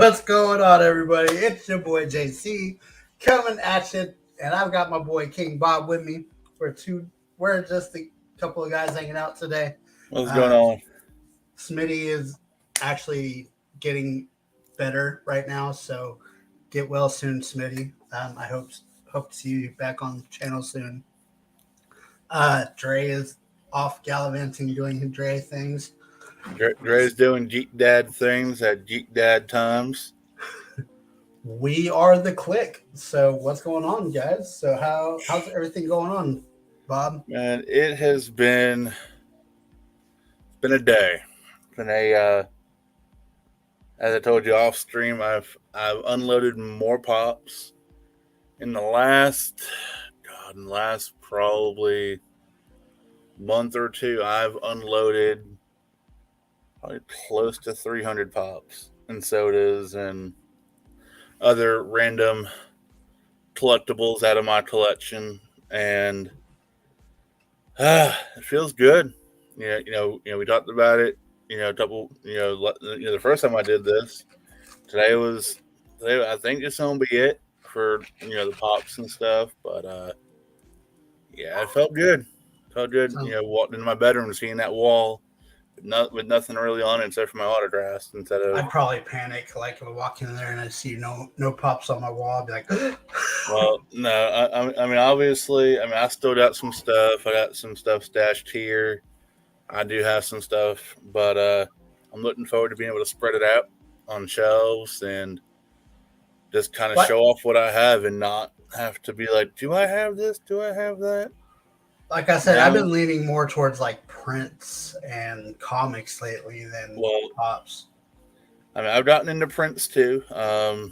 What's going on, everybody? It's your boy JC coming at you, and I've got my boy King Bob with me. We're just a couple of guys hanging out today. What's going on? Smitty is actually getting better right now, so get well soon, Smitty. I hope to see you back on the channel soon. Dre is off gallivanting, doing his Dre things. Dre's doing Geek Dad things at Geek Dad times. We are the Kliq. So what's going on, guys? So how's everything going on, Bob? Man, it has been a day. It's been as I told you off stream, I've unloaded more pops in the last probably month or two. I've unloaded probably close to 300 pops and sodas and other random collectibles out of my collection, and it feels good. You know, we talked about it. The first time I did this. Today I think it's gonna be it for the pops and stuff. But yeah, it felt good. Walked into my bedroom and seeing that wall with nothing really on it except for my autographs. Instead of, I'd probably panic, like if I walk in there and I see no pops on my wall. I'd be like, well, no, I mean, obviously, I still got some stuff. I got some stuff stashed here. I do have some stuff, but I'm looking forward to being able to spread it out on shelves and just kind of show off what I have and not have to be like, do I have this? Do I have that? Like I said, I've been leaning more towards like prints and comics lately than pops. I mean, I've gotten into prints too. I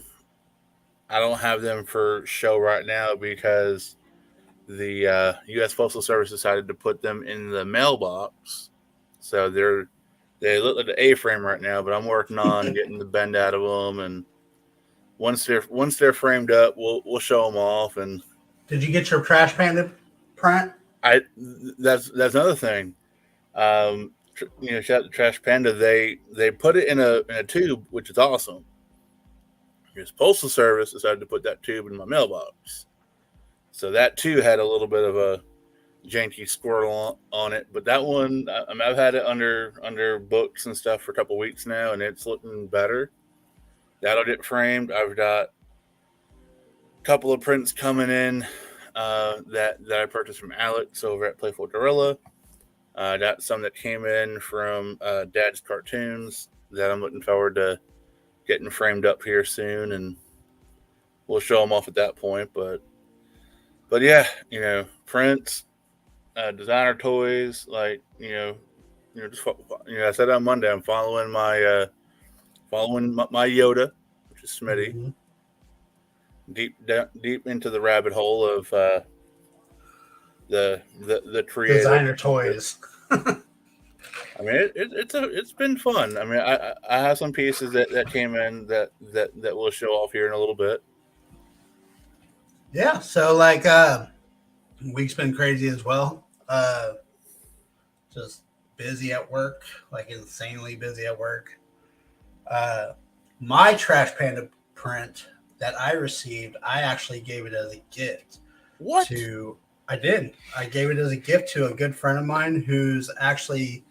don't have them for show right now because the U.S. Postal Service decided to put them in the mailbox. So they look like the A-frame right now, but I'm working on getting the bend out of them. And once they're framed up, we'll show them off. And did you get your Trash Panda print? That's another thing. Shout out to Trash Panda. They put it in a tube, which is awesome. U.S. Postal Service decided to put that tube in my mailbox. So that too had a little bit of a janky squirrel on it, but that one, I've had it under books and stuff for a couple weeks now, and it's looking better. That'll get framed. I've got a couple of prints coming in that I purchased from Alex over at Playful Gorilla. I got some that came in from Dad's Cartoons that I'm looking forward to getting framed up here soon, and we'll show them off at that point. But yeah, prints, designer toys, like just I said on Monday, I'm following my Yoda, which is Smitty, deep into the rabbit hole of the creative designer toys. I mean, it's been fun. I mean, I have some pieces that came in that we'll show off here in a little bit. Yeah, so like week's been crazy as well. Just busy at work, like insanely busy at work. My Trash Panda print that I received, I actually gave it as a gift. What? I did. I gave it as a gift to a good friend of mine who's actually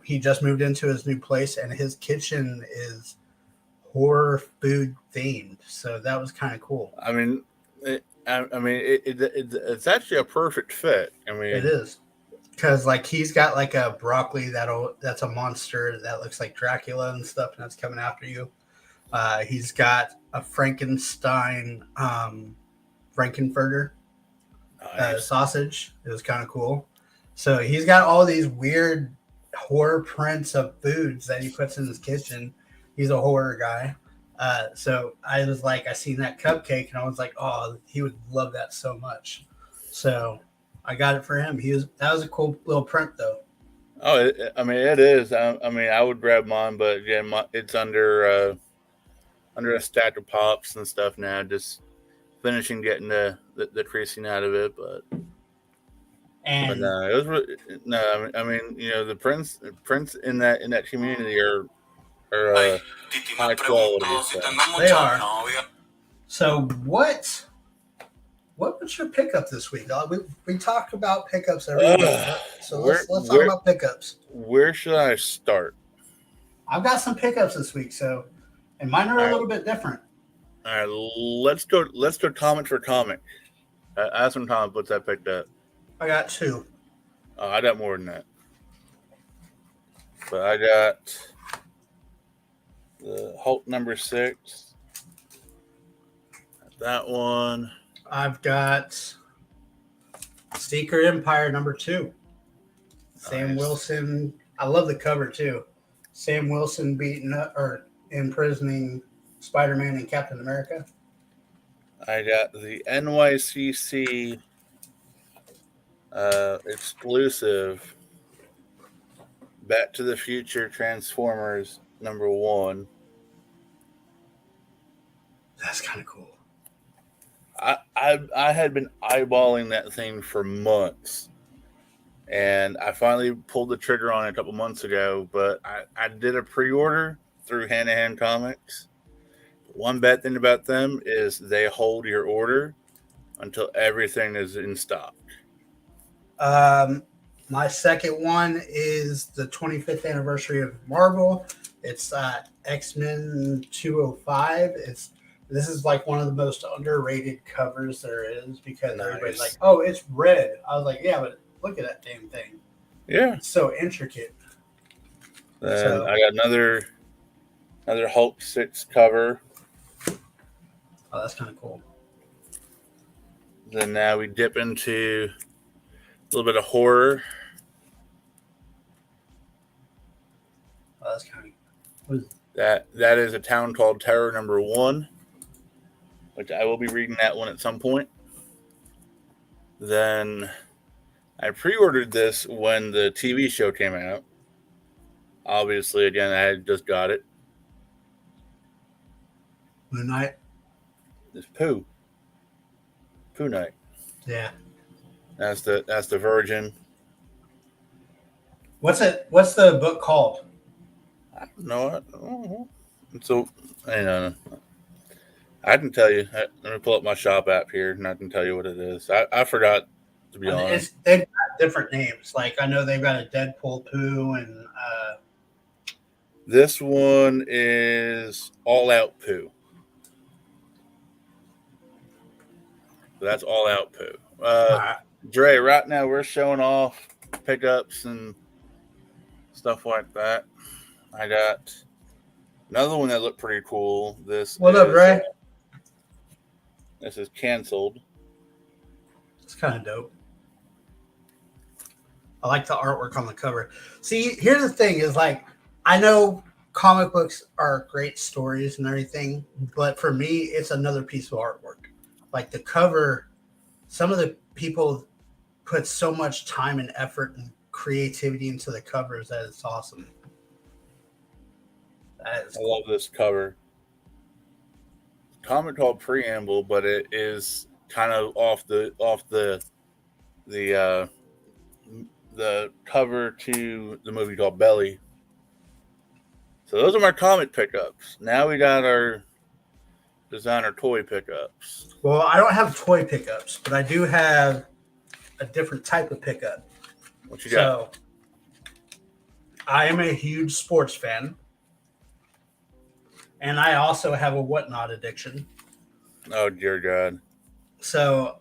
he just moved into his new place, and his kitchen is horror food themed. So that was kind of cool. I mean, it's actually a perfect fit. I mean, it is, because like he's got like a broccoli that's a monster that looks like Dracula and stuff, and that's coming after you. He's got a Frankenstein Frankenfurter sausage. It was kind of cool. So he's got all these weird horror prints of foods that he puts in his kitchen. He's a horror guy. So I was like, I seen that cupcake and I was like, oh, he would love that so much. So I got it for him. That was a cool little print though. Oh, it is. I mean, I would grab mine, but again, it's under a stack of pops and stuff now. Just finishing getting the creasing out of it, but no, it was really, no. I mean, the prints in that community are are high quality. So. They are. So what was your pickup this week? We talk about pickups every week. So let's talk about pickups. Where should I start? I've got some pickups this week, and mine are a little bit different. All right, let's go comic for comic. I have some comic books I picked up. I got 2. I got more than that. But I got the Hulk number 6. That one. I've got Secret Empire number 2. Sam Wilson. I love the cover too. Sam Wilson beating up or imprisoning Spider-Man and Captain America. I got the NYCC exclusive Back to the Future Transformers number 1. That's kind of cool. I had been eyeballing that thing for months, and I finally pulled the trigger on it a couple months ago. But I did a pre-order through Hand to Hand Comics. One bad thing about them is they hold your order until everything is in stock. My second one is the 25th anniversary of Marvel. It's X-Men 205. This is like one of the most underrated covers there is because everybody's like, oh, it's red. I was like, yeah, but look at that damn thing. Yeah. It's so intricate. Then I got another Hulk 6 cover. Oh, that's kind of cool. Then now we dip into a little bit of horror. Oh, that's kind of that is A Town Called Terror number 1, which I will be reading that one at some point. Then I pre-ordered this when the TV show came out. Obviously, again, I had just got it. Moon Knight. It's Pooh Knight. Yeah. That's the Virgin. What's the book called? I don't know. So, hang on. I can tell you. Let me pull up my shop app here, and I can tell you what it is. I forgot, to be honest. They've got different names. Like, I know they've got a Deadpool Pooh, and this one is All Out Pooh. So that's All Out Pooh. right. Dre, right now we're showing off pickups and stuff like that. I got another one that looked pretty cool. What up, Ray? This is Canceled. It's kind of dope. I like the artwork on the cover. See, here's the thing is like, I know comic books are great stories and everything, but for me, it's another piece of artwork. Like the cover, some of the people put so much time and effort and creativity into the covers that it's awesome. I love this cover. Comic called Preamble, but it is kind of off the cover to the movie called Belly. So those are my comic pickups. Now we got our designer toy pickups. Well, I don't have toy pickups, but I do have a different type of pickup. What you got? So I am a huge sports fan. And I also have a whatnot addiction. Oh, dear God. So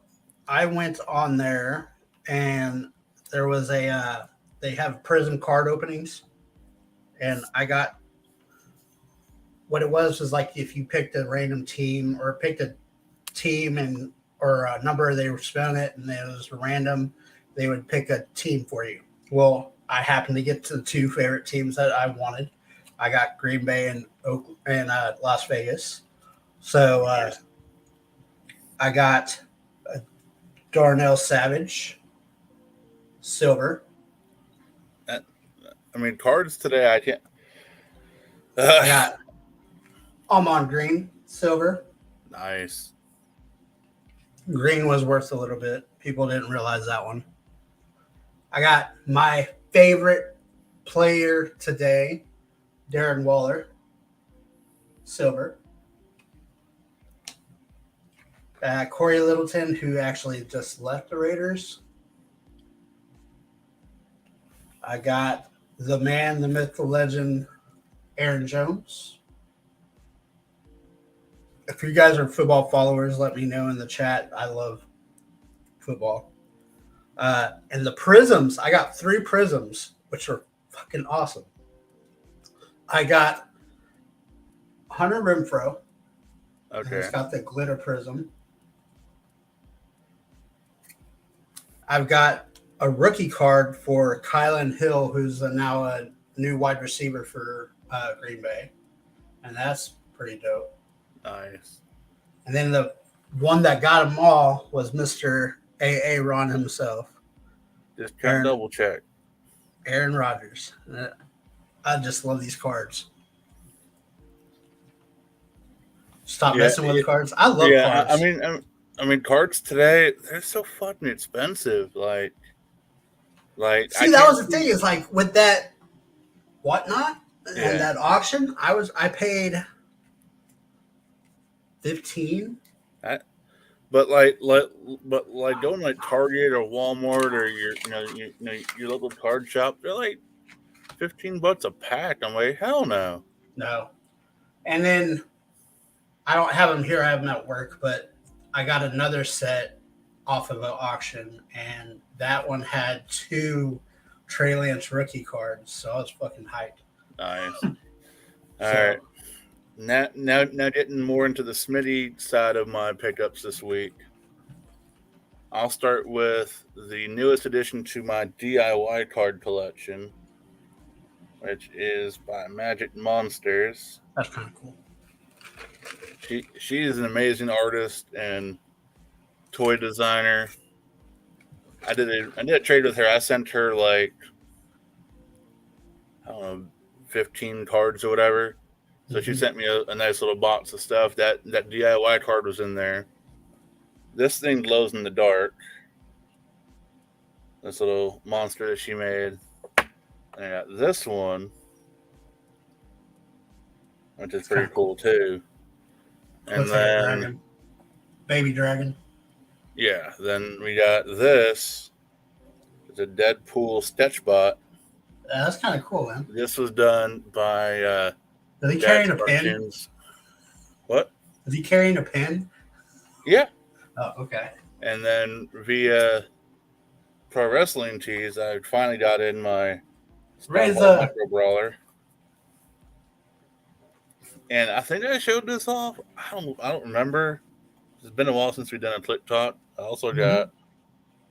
I went on there and there was they have prison card openings. And I got, what it was like if you picked a random team or picked a team or a number, they were spelling it and it was random, they would pick a team for you. Well, I happened to get to the 2 favorite teams that I wanted. I got Green Bay and Las Vegas. So I got Darnell Savage, silver. I mean, cards today, I can't. I got Amon Green, silver. Nice. Green was worth a little bit. People didn't realize that one. I got my favorite player today, Darren Waller, silver. Corey Littleton, who actually just left the Raiders. I got the man, the myth, the legend, Aaron Jones. If you guys are football followers, let me know in the chat. I love football. And the prisms, I got 3 prisms, which are fucking awesome. I got Hunter Renfrow. Okay. It's got the glitter prism. I've got a rookie card for Kylan Hill, who's now a new wide receiver for Green Bay. And that's pretty dope. Nice. And then the one that got them all was Mr. A.A. Ron himself. Just can't double check. Aaron Rodgers. I just love these cards. Stop messing with the cards. I love cards. I mean, cards today, they're so fucking expensive. Like see, that was the thing, is like with that whatnot and that auction, I paid 15. But going like Target or Walmart or your local card shop, they're like $15 a pack. I'm like, hell no. No. And then I don't have them here. I have them at work, but I got another set off of an auction, and that one had 2 Trey Lance rookie cards, so I was fucking hyped. Nice. All right. Now getting more into the Smitty side of my pickups this week. I'll start with the newest addition to my DIY card collection, which is by Magic Monsters. That's kind of cool. She is an amazing artist and toy designer. I did a trade with her. I sent her like, I don't know, 15 cards or whatever. So she sent me a nice little box of stuff. That DIY card was in there. This thing glows in the dark. This little monster that she made. And I got this one, which is pretty cool too. And then dragon. Baby dragon. Yeah, then we got this. It's a Deadpool sketchbot. That's kind of cool, man. This was done by Is he carrying a pen? What? Is he carrying a pen? Yeah. Oh, okay. And then via Pro Wrestling Tees, I finally got in my Micro Brawler. And I think I showed this off. I don't remember. It's been a while since we've done a Kliq Talk. I also got.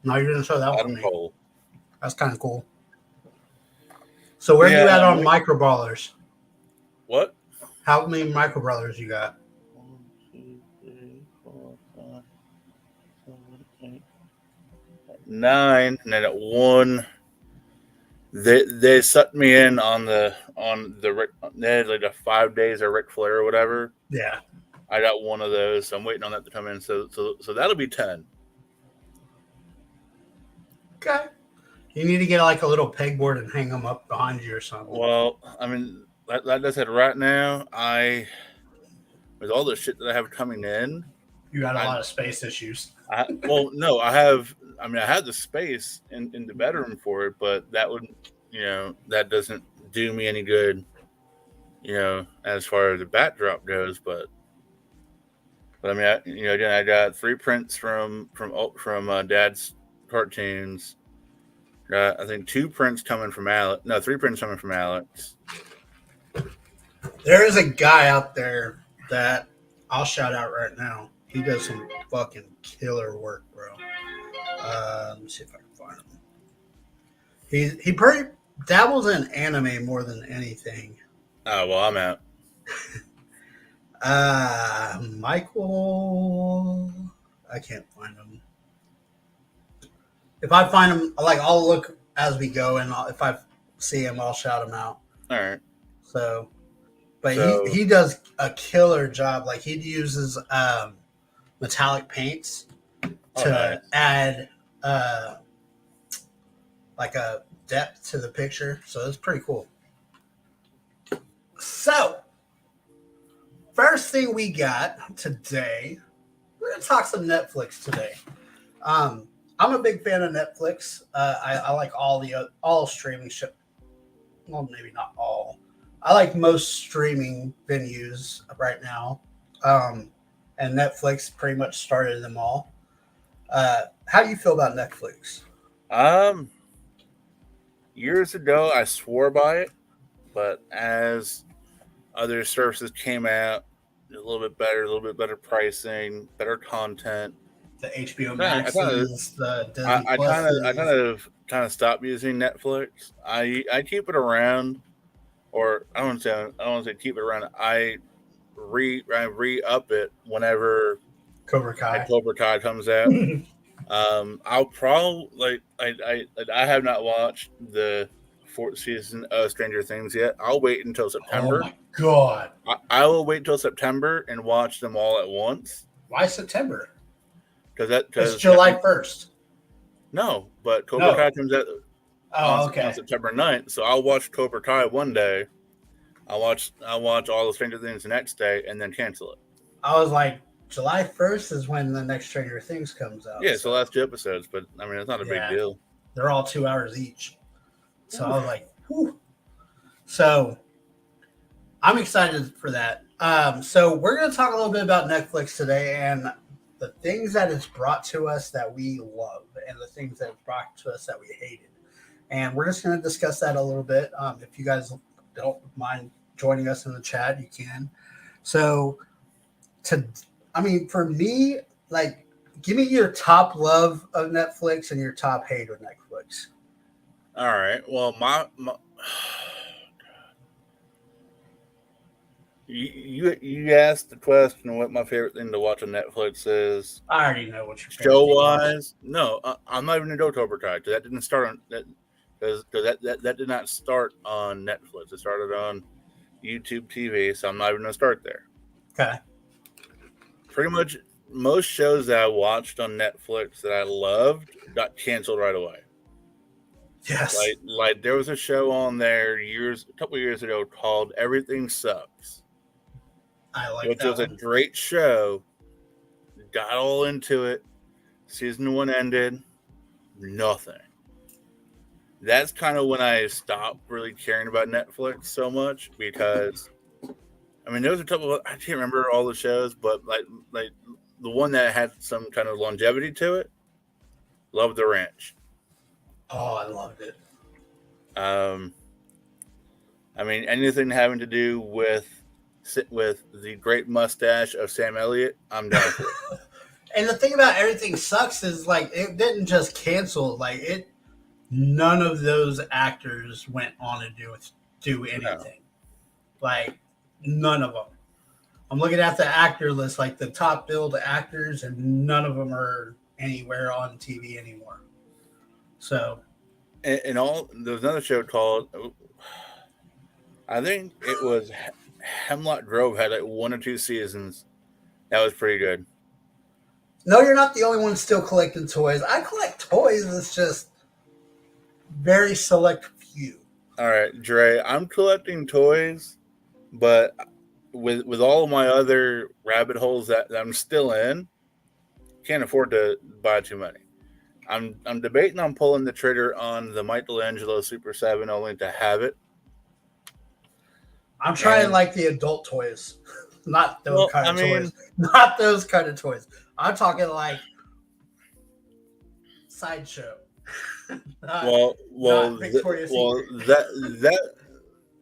No, you didn't show that Adam one. Cole. That's kind of cool. So where are you at on Micro Brawlers? What? How many Micro Brawlers you got? 1, 2, 3, 4, 5, 7, 8, 9, and then at 1. They sucked me in on the they had like a 5 days of Ric Flair or whatever. Yeah. I got one of those, so I'm waiting on that to come in. So that'll be 10. Okay. You need to get like a little pegboard and hang them up behind you or something. Well, I mean, like I said, right now, with all the shit that I have coming in, you got a lot of space issues. I had the space in the bedroom for it, but that would, that doesn't do me any good, as far as the backdrop goes. But I mean, again, I got 3 prints from Dad's cartoons. I think 2 prints coming from Alex. No, 3 prints coming from Alex. There is a guy out there that I'll shout out right now. He does some fucking killer work, bro. Let me see if I can find him. He pretty dabbles in anime more than anything. Oh, well, I'm out. Michael, I can't find him. If I find him, I'll look as we go, and if I see him, I'll shout him out. All right. But he does a killer job. Like, he uses metallic paints to add like a depth to the picture. So it's pretty cool. So first thing we got today, we're gonna talk some Netflix today. I'm a big fan of Netflix. I like all streaming shit. Well, maybe not all. I like most streaming venues right now, and Netflix pretty much started them all. How do you feel about Netflix? Um, Years ago, I swore by it, but as other services came out, a little bit better pricing, better content. The HBO I kind of, Maxes, the Disney I Pluses. kind of stopped using Netflix. I keep it around, or I don't want to say keep it around. I re up it whenever Cobra like Kai. Cobra Kai comes out. I'll probably I have not watched the fourth season of Stranger Things yet. I'll wait until Oh September. my god! I will wait till September and watch them all at once Why September? It's because July 1st. no, but Cobra No. Kai comes out Oh, on okay. September 9th, so I'll watch Cobra Kai one day. I'll watch all the Stranger Things the next day and then cancel it. I was like, July 1st is when the next Stranger Things comes out. Yeah, it's the last two episodes, but I mean it's not a big yeah, deal. they're all 2 hours each. So I was Oof. like, whew. So I'm excited for that. So we're going to talk a little bit about Netflix today and the things that it's brought to us that we love and the things that it's brought to us that we hated. And we're just going to discuss that a little bit. If you guys don't mind joining us in the chat, you can. So, for me, like, give me your top love of Netflix and your top hate of Netflix. All right. Well, my you asked the question what my favorite thing to watch on Netflix is. I already know what your favorite Show thing was. wise, no, I'm not even gonna go Cobra Kai because that didn't start on that because that did not start on Netflix. It started on YouTube TV, so I'm not even gonna start there. Okay. Pretty much most shows that I watched on Netflix that I loved got canceled right away. Yes. Like there was a show on there a couple years ago called Everything Sucks. I like Which that was a one. great show. Got all into it. Season 1 ended. Nothing. That's kind of when I stopped really caring about Netflix so much because, I mean, there was a couple of, I can't remember all the shows, but like the one that had some kind of longevity to it, Love the Ranch. Oh, I loved it. I mean, anything having to do with the great mustache of Sam Elliott, I'm down for it. And the thing about Everything Sucks is like it didn't just cancel. Like it, none of those actors went on to do anything. No. Like none of them. I'm looking at the actor list, like the top billed actors, and none of them are anywhere on TV anymore. So, And all there was another show called, I think it was Hemlock Grove, had like 1 or 2 seasons. That was pretty good. no, you're not the only one still collecting toys. I collect toys. It's just very select few. All right, Dre, I'm collecting toys, but with all of my other rabbit holes that I'm still in, can't afford to buy too many. I'm debating on pulling the trigger on the Michelangelo Super 7 only to have it. I'm trying like the adult toys, not those kind of toys. Not those kind of toys. I'm talking like Sideshow. That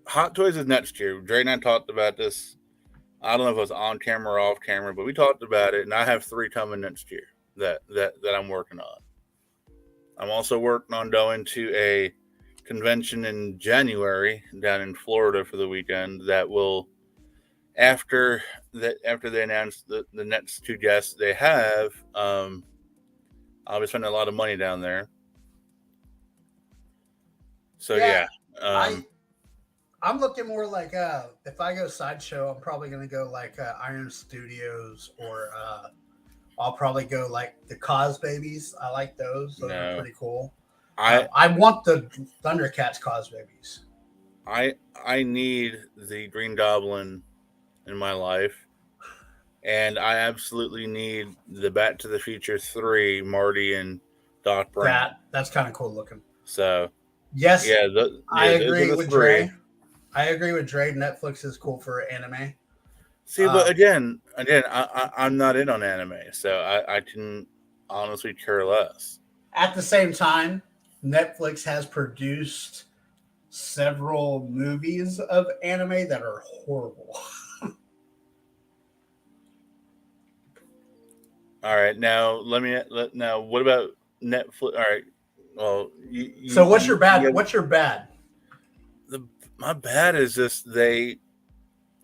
Hot Toys is next year. Dre and I talked about this. I don't know if it was on camera or off camera, but we talked about it, and I have 3 coming next year that I'm working on. I'm also working on going to a convention in January down in Florida for the weekend that will, after they announce the next 2 guests they have, I'll be spending a lot of money down there. So yeah. I'm looking more like if I go Sideshow, I'm probably going to go like Iron Studios, or I'll probably go like the Cos Babies. I like those. Those are pretty cool. I want the Thundercats Cos Babies. I need the Green Goblin in my life. and I absolutely need the Back to the Future 3 Marty and Doc Brown. That's kind of cool looking. So Yes, yeah, I those are agree the with three. Dre. I agree with Dre. Netflix is cool for anime. See, but again, I'm not in on anime, so I can honestly care less. At the same time, Netflix has produced several movies of anime that are horrible. All right, now now what about Netflix? All right, well, So what's your bad? you What's your bad? my bad is just they.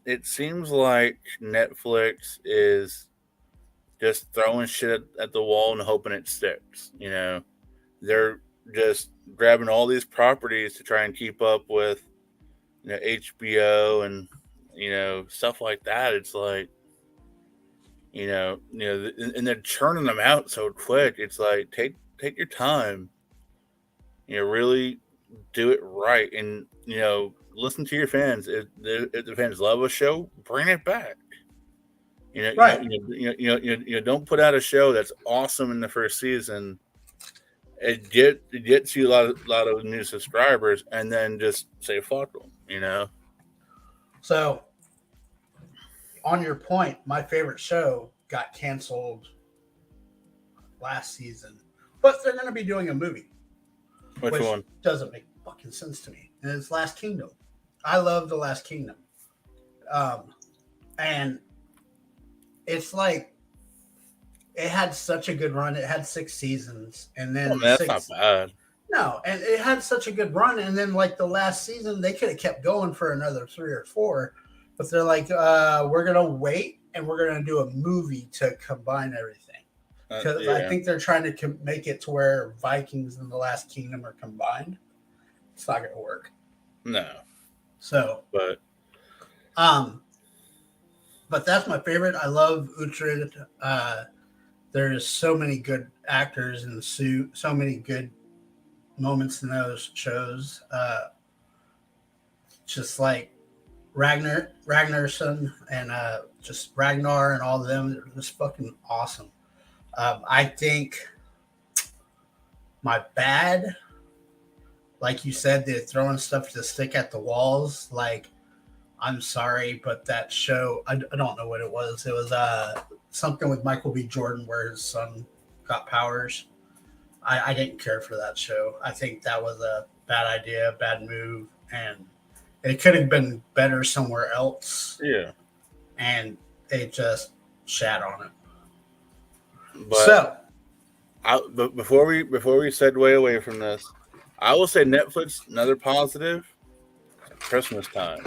It seems like Netflix is just throwing shit at the wall and hoping it sticks. You know, they're just grabbing all these properties to try and keep up with, HBO and stuff like that. It's like, and they're churning them out so quick. It's like take your time. Really do it right, and listen to your fans. If the fans love a show, bring it back. Right. Don't put out a show that's awesome in the first season. It gets you a lot of new subscribers, and then just say fuck them. So on your point, my favorite show got canceled last season, but they're going to be doing a movie. Which one? Doesn't make fucking sense to me. And it's Last Kingdom. I love The Last Kingdom. And it's like it had such a good run. It had 6 seasons, and then that's not bad. No, and it had such a good run, and then like the last season, they could have kept going for another 3 or 4, but they're like, we're gonna wait and we're gonna do a movie to combine everything. Because I think they're trying to make it to where Vikings and The Last Kingdom are combined. It's not gonna work. No. So, but that's my favorite. I love Uhtred. There's so many good actors in the suit. So many good moments in those shows. Just like Ragnarsson and just Ragnar and all of them. They're just fucking awesome. I think my bad, like you said, they're throwing stuff to stick at the walls. Like, I'm sorry, but that show, I don't know what it was. It was something with Michael B. Jordan where his son got powers. I didn't care for that show. I think that was a bad idea, a bad move, and it could have been better somewhere else. Yeah. And they just shat on it. But but before we segue away from this, I will say Netflix, another positive, Christmas time.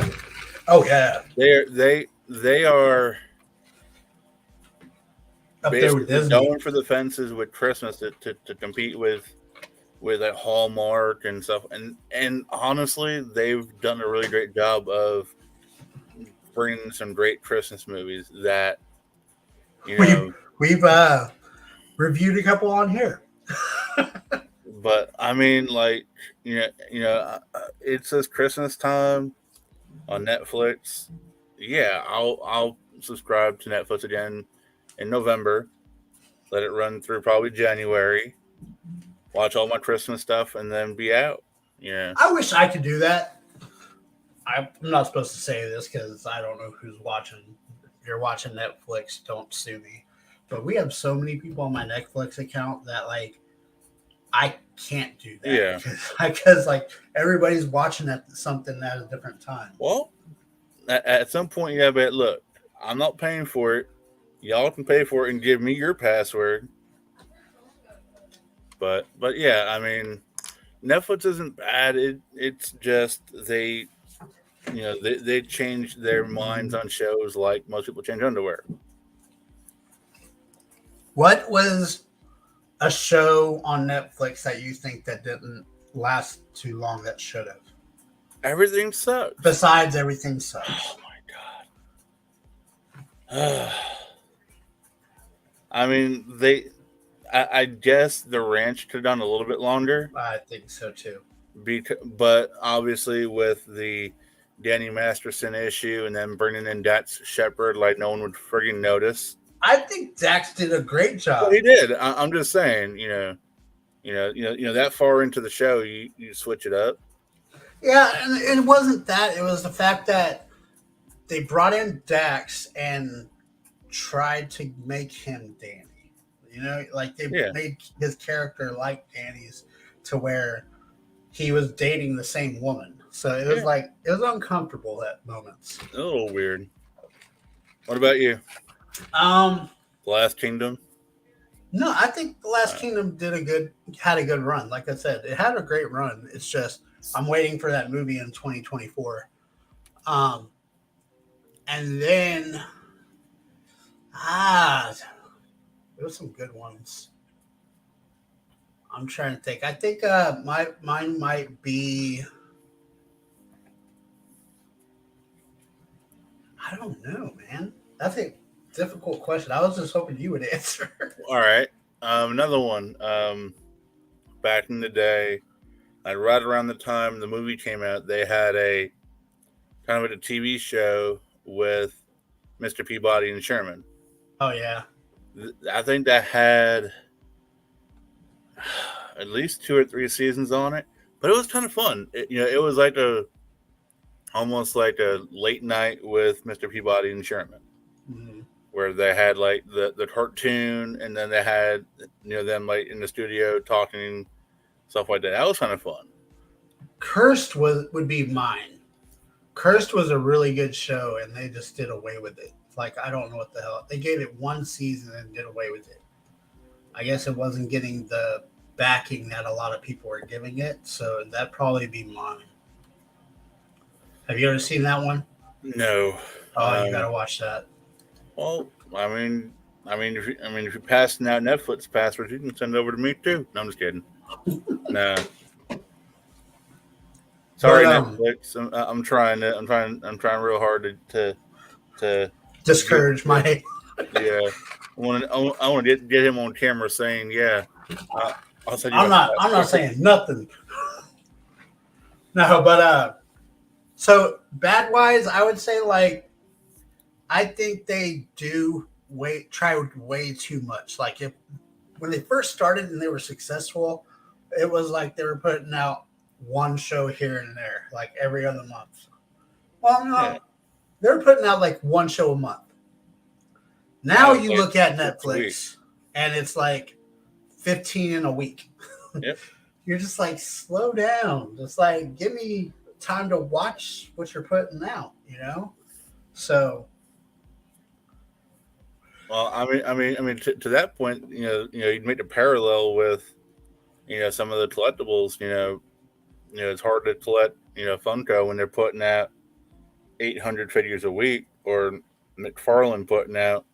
Oh yeah. They are up there with Disney, going for the fences with Christmas to compete with a Hallmark and stuff, and honestly, they've done a really great job of bringing some great Christmas movies that we've reviewed a couple on here. But I mean, like, it says Christmas time on Netflix. Yeah, I'll subscribe to Netflix again in November. Let it run through probably January. Watch all my Christmas stuff and then be out. Yeah. I wish I could do that. I'm not supposed to say this because I don't know who's watching. If you're watching Netflix, don't sue me. But we have so many people on my Netflix account that like I can't do that. Yeah. Because like everybody's watching something at a different time. Well, at some point you gotta be, look, I'm not paying for it. Y'all can pay for it and give me your password. But yeah, I mean, Netflix isn't bad. It's just they change their minds on shows like most people change underwear. What was a show on Netflix that you think that didn't last too long that should have? Everything sucks. Besides Everything Sucks. Oh my god. I mean, I guess the ranch could have done a little bit longer. I think so too. But obviously with the Danny Masterson issue, and then bringing in Dax Shepard like no one would friggin' notice. I think Dax did a great job. Well, he did. I'm just saying, that far into the show, you switch it up. Yeah, and it wasn't that. It was the fact that they brought in Dax and tried to make him Danny. Like they made his character like Danny's to where he was dating the same woman. So it was like it was uncomfortable at moments. A little weird. What about you? Last Kingdom? No, I think The Last Kingdom had a good run. Like I said, it had a great run. It's just I'm waiting for that movie in 2024. And then there were some good ones. I'm trying to think. I think mine might be. I don't know, man. That's a difficult question. I was just hoping you would answer. All right. Another one. Back in the day, right around the time the movie came out, they had a kind of a TV show with Mr. Peabody and Sherman. Oh, yeah. I think that had at least 2 or 3 seasons on it, but it was kind of fun. It was like almost like a late night with Mr. Peabody and Sherman, where they had like the cartoon, and then they had them like in the studio talking, stuff like that. That was kind of fun. Cursed would be mine. Cursed was a really good show, and they just did away with it. Like, I don't know what the hell. They gave it 1 season and did away with it. I guess it wasn't getting the backing that a lot of people were giving it, so that'd probably be mine. Have you ever seen that one? No. Oh, you gotta watch that. Well, I mean, if you're passing out Netflix passwords, you can send it over to me too. No, I'm just kidding. No. Sorry, Netflix. I'm trying real hard to discourage my. Yeah, I want to get him on camera saying, "Yeah, I'll send you." I'm not saying nothing. No, but so bad wise, I would say like I think they try way too much. Like when they first started and they were successful, it was like they were putting out 1 show here and there, like every other month. Well, no, they were putting out like 1 show a month. Now you look at Netflix and it's like 15 in a week. Yep. You're just like, slow down. Just like, give me time to watch what you're putting out, So. Well, I mean, to that point, you'd make a parallel with, some of the collectibles. It's hard to collect, Funko when they're putting out 800 figures a week, or McFarlane putting out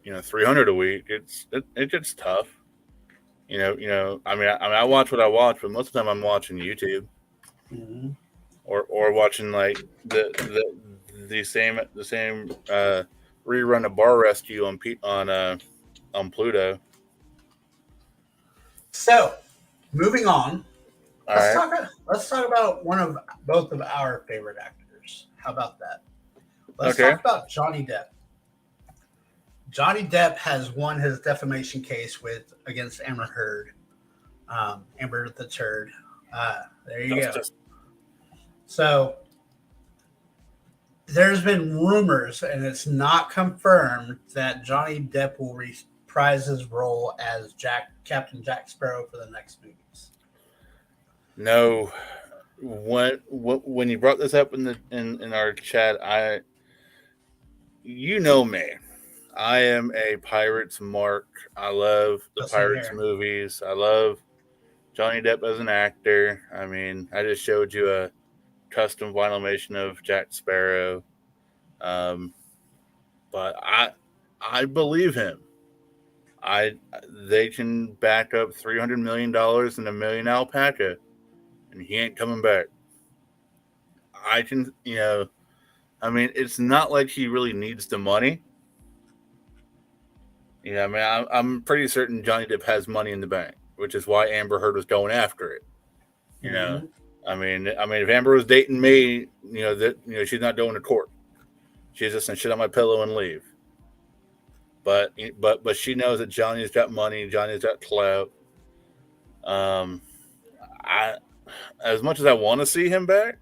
300 a week. It gets tough. I watch what I watch, but most of the time I'm watching YouTube, or watching like the same rerun of Bar Rescue on Pluto. So, moving on. Let's talk about both of our favorite actors. How about that? Let's talk about Johnny Depp. Johnny Depp has won his defamation case against Amber Heard. Amber the Turd. There you go. So there's been rumors, and it's not confirmed, that Johnny Depp will reprise his role as Captain Jack Sparrow for the next movies. No. When you brought this up in our chat, me. I am a Pirates mark. I love the Pirates movies. I love Johnny Depp as an actor. I mean, I just showed you a custom vinylmation of Jack Sparrow. But I believe him. They can back up $300 million in a $1 million alpaca, and he ain't coming back. I can, it's not like he really needs the money. I'm pretty certain Johnny Depp has money in the bank, which is why Amber Heard was going after it. if Amber was dating me, she's not going to court. She's just gonna shit on my pillow and leave. But she knows that Johnny's got money. Johnny's got clout. I, as much as I want to see him back,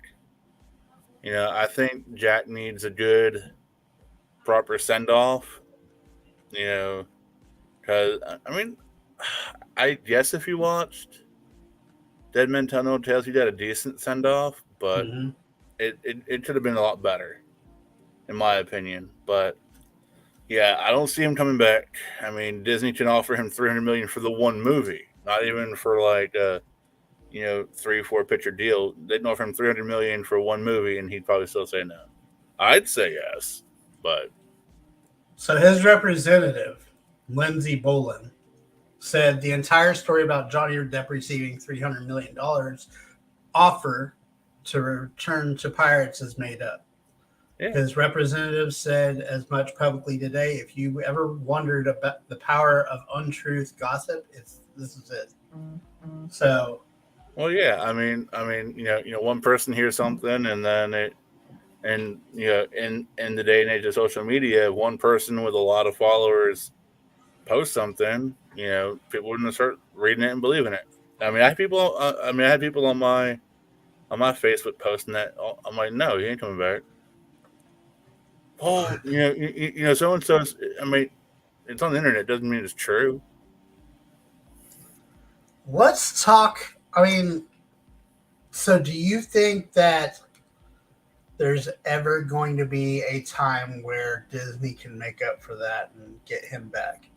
I think Jack needs a good, proper send off. Because I guess if you watched Dead Men Tell No Tales, he got a decent send off, but it could have been a lot better, in my opinion. But yeah, I don't see him coming back. I mean, Disney can offer him $300 million for the one movie, not even for like a 3-4 picture deal. They'd offer him $300 million for one movie, and he'd probably still say no. I'd say yes, but so his representative, Lindsey Bolin, said the entire story about Johnny Depp receiving $300 million offer to return to Pirates is made up. Yeah. His representative said as much publicly today. If you ever wondered about the power of untruth gossip, this is it. Mm-hmm. So, well, yeah, I mean, one person hears something, and then in the day and age of social media, one person with a lot of followers post something, people are gonna start reading it and believing it. I mean, I had people on my Facebook posting that. I'm like, no, he ain't coming back. Oh, so and so. I mean, it's on the internet. Doesn't mean it's true. Let's talk. I mean, so do you think that there's ever going to be a time where Disney can make up for that and get him back?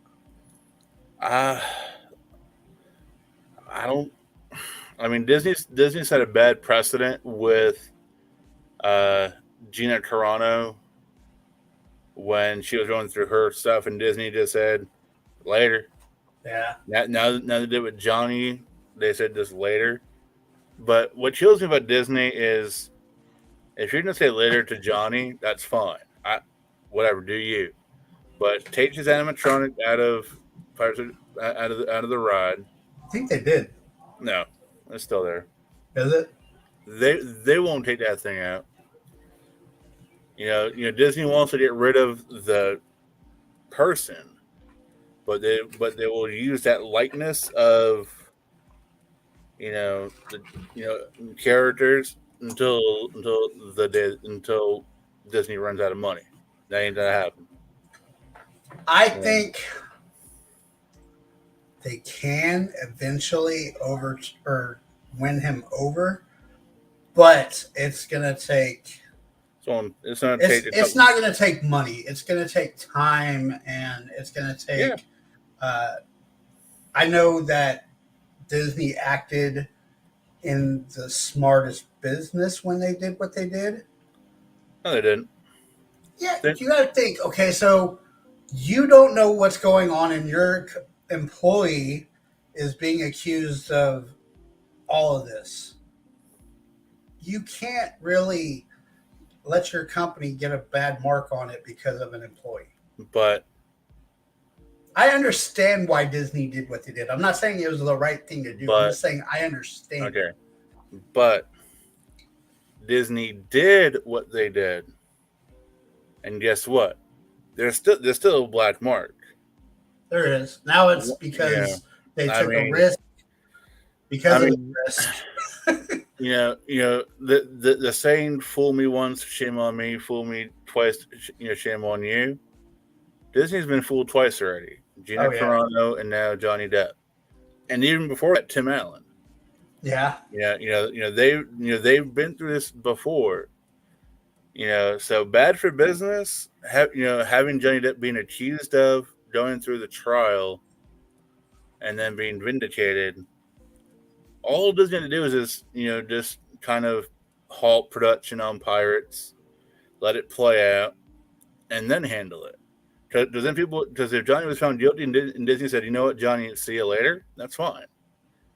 I don't. I mean, Disney's had a bad precedent with Gina Carano when she was going through her stuff, and Disney just said later. Yeah. Now they did with Johnny, they said just later. But what kills me about Disney is if you're gonna say later to Johnny, that's fine. Whatever, do you? But take his animatronic out of the ride. I think they did. No, it's still there. Is it? They won't take that thing out. Disney wants to get rid of the person, but they will use that likeness of characters until Disney runs out of money. That ain't gonna happen. I think they can eventually win him over, but it's gonna take. It's not going to take money. It's going to take time, and it's going to take. Yeah. I know that Disney acted in the smartest business when they did what they did. No, they didn't. Yeah, you got to think. Okay, so you don't know what's going on, and your employee is being accused of all of this. You can't really let your company get a bad mark on it because of an employee. But I understand why Disney did what they did. I'm not saying it was the right thing to do. I'm just saying I understand. Okay. But Disney did what they did. And guess what? There's still a black mark. There is. Now it's because they took a risk. Because of the risk. The saying "fool me once, shame on me; fool me twice, shame on you." Disney's been fooled twice already. Gina Carano and now Johnny Depp, and even before that, Tim Allen. Yeah. They've been through this before. So bad for business. Having Johnny Depp being accused of going through the trial, and then being vindicated. All Disney to do is just kind of halt production on Pirates, let it play out, and then handle it. Because if Johnny was found guilty and Disney said, you know what, Johnny, see you later, that's fine.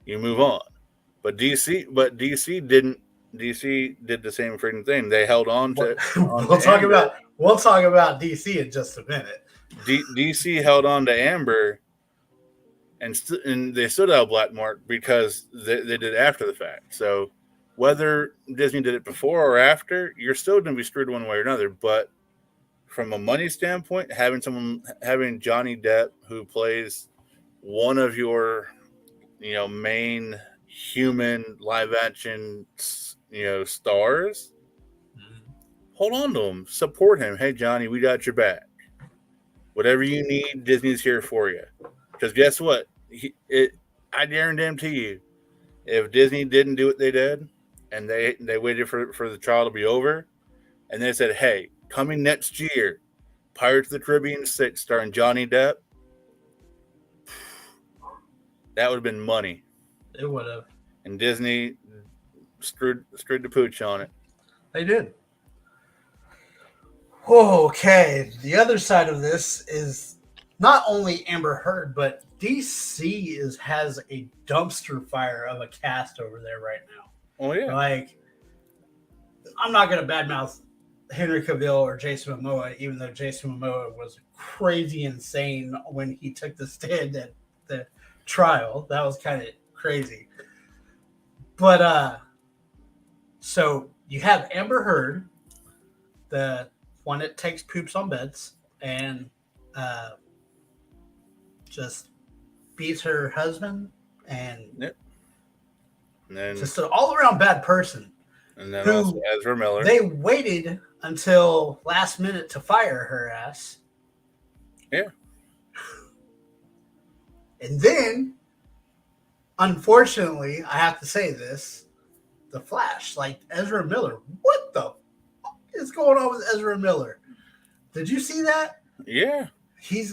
You move on. But DC didn't. DC did the same freaking thing. They held on to. We'll talk about DC in just a minute. DC held on to Amber. And they stood out black mark because they did after the fact. So whether Disney did it before or after, you're still going to be screwed one way or another. But from a money standpoint, having Johnny Depp, who plays one of your, main human live action, stars, hold on to him, support him. Hey, Johnny, we got your back. Whatever you need, Disney's here for you. Because guess what? I guarantee you, if Disney didn't do what they did, and they waited for the trial to be over, and they said, hey, coming next year, Pirates of the Caribbean 6 starring Johnny Depp, that would have been money. It would have. And Disney screwed the pooch on it. They did. Okay, the other side of this is not only Amber Heard, but DC has a dumpster fire of a cast over there right now. Oh, yeah. Like, I'm not going to badmouth Henry Cavill or Jason Momoa, even though Jason Momoa was crazy insane when he took the stand at the trial. That was kind of crazy. But, so you have Amber Heard, the one that takes poops on beds and just beats her husband and then, just an all-around bad person. And then also Ezra Miller. They waited until last minute to fire her ass. Yeah. And then, unfortunately, I have to say this, the Flash, like Ezra Miller, what the fuck is going on with Ezra Miller? Did you see that? Yeah. He has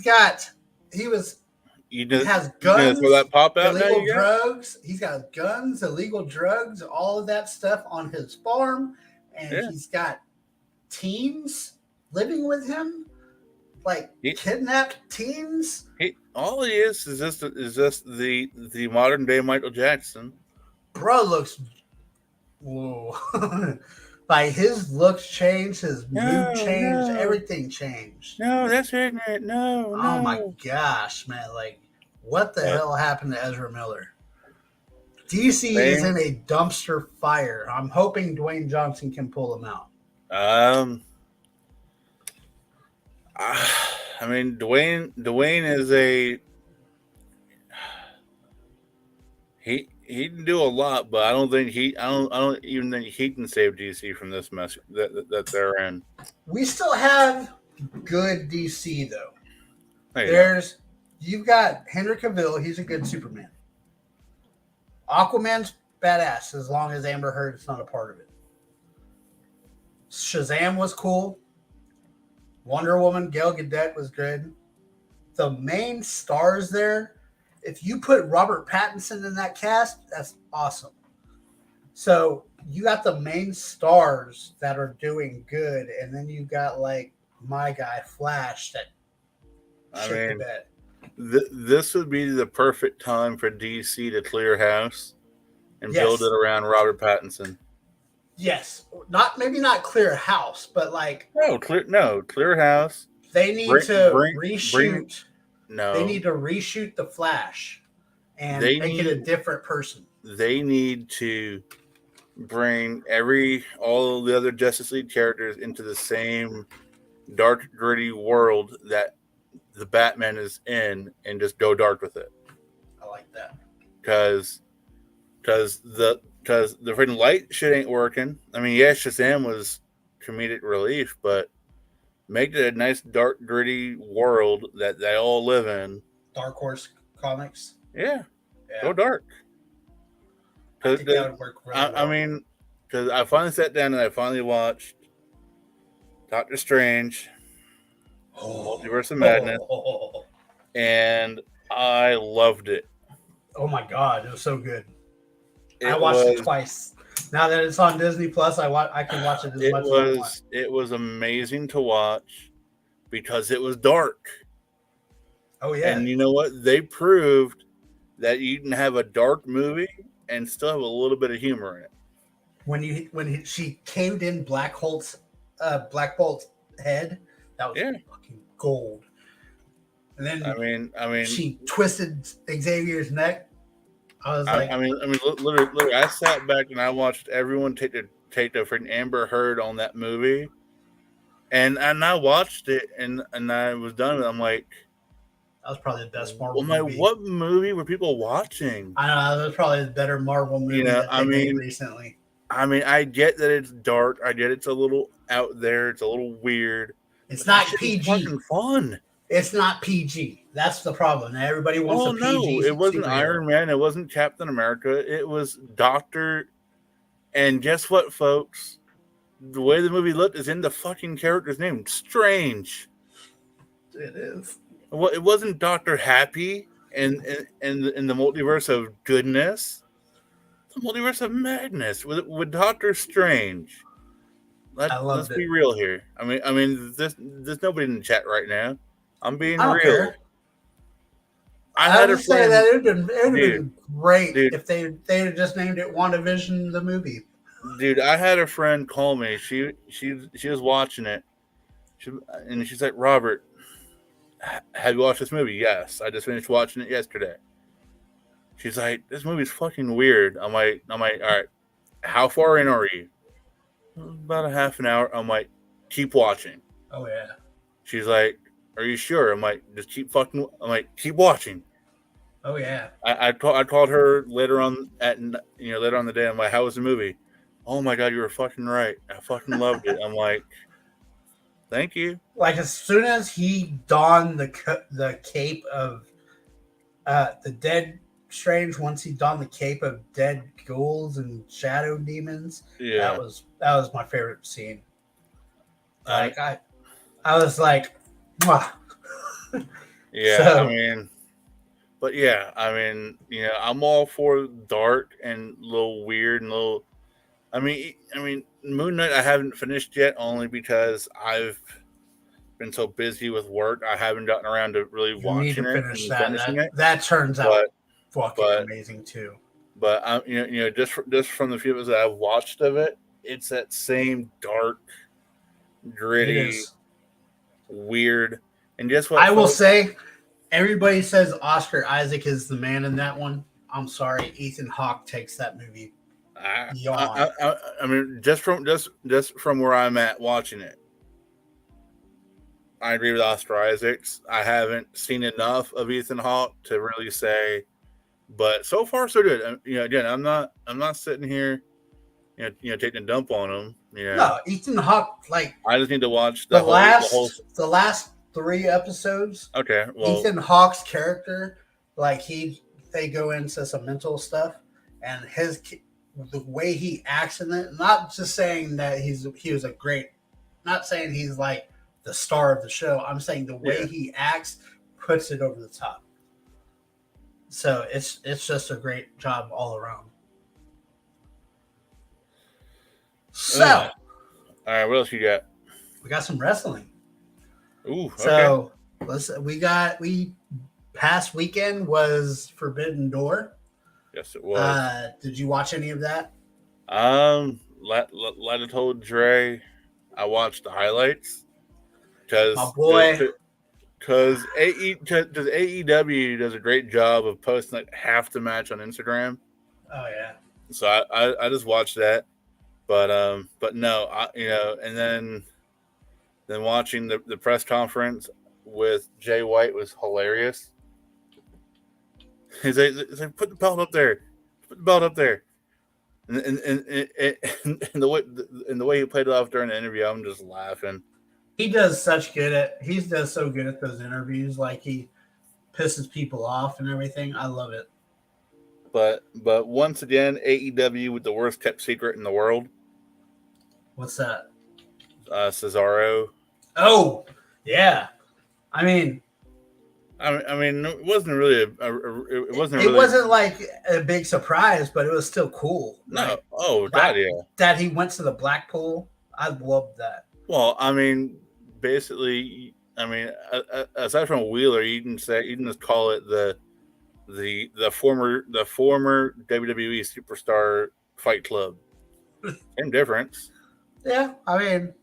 guns, throw that pop out illegal drugs. He's got guns, illegal drugs, all of that stuff on his farm. And he's got teens living with him, like kidnapped teens. All he is just the modern day Michael Jackson. Bro looks, whoa. Like his looks changed, his mood changed, everything changed. No, that's ignorant. No. Oh my gosh, man! Like, what the hell happened to Ezra Miller? DC is in a dumpster fire. I'm hoping Dwayne Johnson can pull him out. I mean, Dwayne is he can do a lot, but I don't even think he can save DC from this mess that they're in. We still have good DC though. You've got Henry Cavill, he's a good Superman. Aquaman's badass as long as Amber Heard is not a part of it. Shazam was cool. Wonder Woman, Gal Gadot was good. The main stars there, if you put Robert Pattinson in that cast, that's awesome. So you got the main stars that are doing good, and then you got like my guy Flash that shit the bed. This would be the perfect time for DC to clear house and build it around Robert Pattinson. Yes, maybe not clear house, but like clear house. They need to reshoot. They need to reshoot the Flash and make it a different person. They need to bring all the other Justice League characters into the same dark, gritty world that the Batman is in, and just go dark with it. I like that. Because the freaking light shit ain't working. I mean, yes, Shazam was comedic relief, but make it a nice, dark, gritty world that they all live in. Dark Horse Comics. Yeah. Go dark. I think that would work really well. I mean, because I finally sat down and I finally watched Doctor Strange, Multiverse of Madness, and I loved it. Oh my God, it was so good. I watched it twice. Now that it's on Disney Plus, I can watch it as much as I want. It was amazing to watch because it was dark. Oh yeah. And you know what? They proved that you can have a dark movie and still have a little bit of humor in it. When she caved in Black Bolt's head, that was fucking gold. And then I mean she twisted Xavier's neck. I was like, literally, I sat back and I watched everyone take the freaking Amber Heard on that movie, and I watched it and I was done with it. I'm like, that was probably the best Marvel movie. What movie were people watching? I know that was probably the better Marvel movie that they made recently. I mean, I get that it's dark. I get it's a little out there. It's a little weird. It's not PG. Fucking fun. It's not PG. That's the problem. Everybody wants a PG. It wasn't superhero. Iron Man. It wasn't Captain America. It was Doctor. And guess what, folks? The way the movie looked is in the fucking character's name. Strange. It is. Well, it wasn't Dr. Happy in the multiverse of goodness. The multiverse of madness with Doctor Strange. Let's be real here. I mean, there's nobody in the chat right now. I'm being real. Care. I would say that it would have been great if they had just named it WandaVision the movie. Dude, I had a friend call me. She was watching it, and she's like, "Robert, have you watched this movie?" Yes, I just finished watching it yesterday. She's like, "This movie's fucking weird." I'm like, all right, how far in are you? About a half an hour. I'm like, keep watching. Oh yeah. She's like, are you sure? I'm like, just keep fucking. I'm like, keep watching. Oh yeah. I called her later on later on the day. I'm like, how was the movie? Oh my god, you were fucking right. I fucking loved it. I'm like, thank you. Like as soon as he donned the cape of the dead Strange, once he donned the cape of dead ghouls and shadow demons, that was my favorite scene. Like I was like, mwah. Yeah, so, but yeah, I'm all for dark and a little weird and a little. I mean, Moon Knight I haven't finished yet, only because I've been so busy with work. I haven't gotten around to really watching it. Finish that. That turns out fucking amazing too. But just from the few of us that I've watched of it, it's that same dark, gritty, weird, and guess what? I will say, everybody says Oscar Isaac is the man in that one. I'm sorry, Ethan Hawke takes that movie. I mean, just from where I'm at watching it, I agree with Oscar Isaacs. I haven't seen enough of Ethan Hawke to really say, but so far so good. Again, I'm not sitting here, taking a dump on him. No, Ethan Hawke. Like, I just need to watch the last 3 episodes. Okay, well, Ethan Hawke's character, like they go into some mental stuff, and the way he acts in it. Not just saying that he was a great. Not saying he's like the star of the show. I'm saying the way he acts puts it over the top. So it's just a great job all around. So, all right, what else you got? We got some wrestling. Ooh, okay. So we past weekend was Forbidden Door. Yes, it was. Did you watch any of that? Like I told Dre, I watched the highlights because AEW does a great job of posting like half the match on Instagram. Oh yeah. So I just watched that, but no, and then watching the press conference with Jay White was hilarious. He's like, put the belt up there, and the way he played it off during the interview, I'm just laughing. He does so good at those interviews. Like he pisses people off and everything. I love it. But once again, AEW with the worst kept secret in the world. What's that? Cesaro. Oh yeah, I mean, it wasn't really it wasn't like a big surprise, but it was still cool. No, like, that he went to the Blackpool. I loved that. Well, I mean, basically, aside from Wheeler, you can just call it the former WWE superstar Fight Club. Same difference. Yeah, I mean,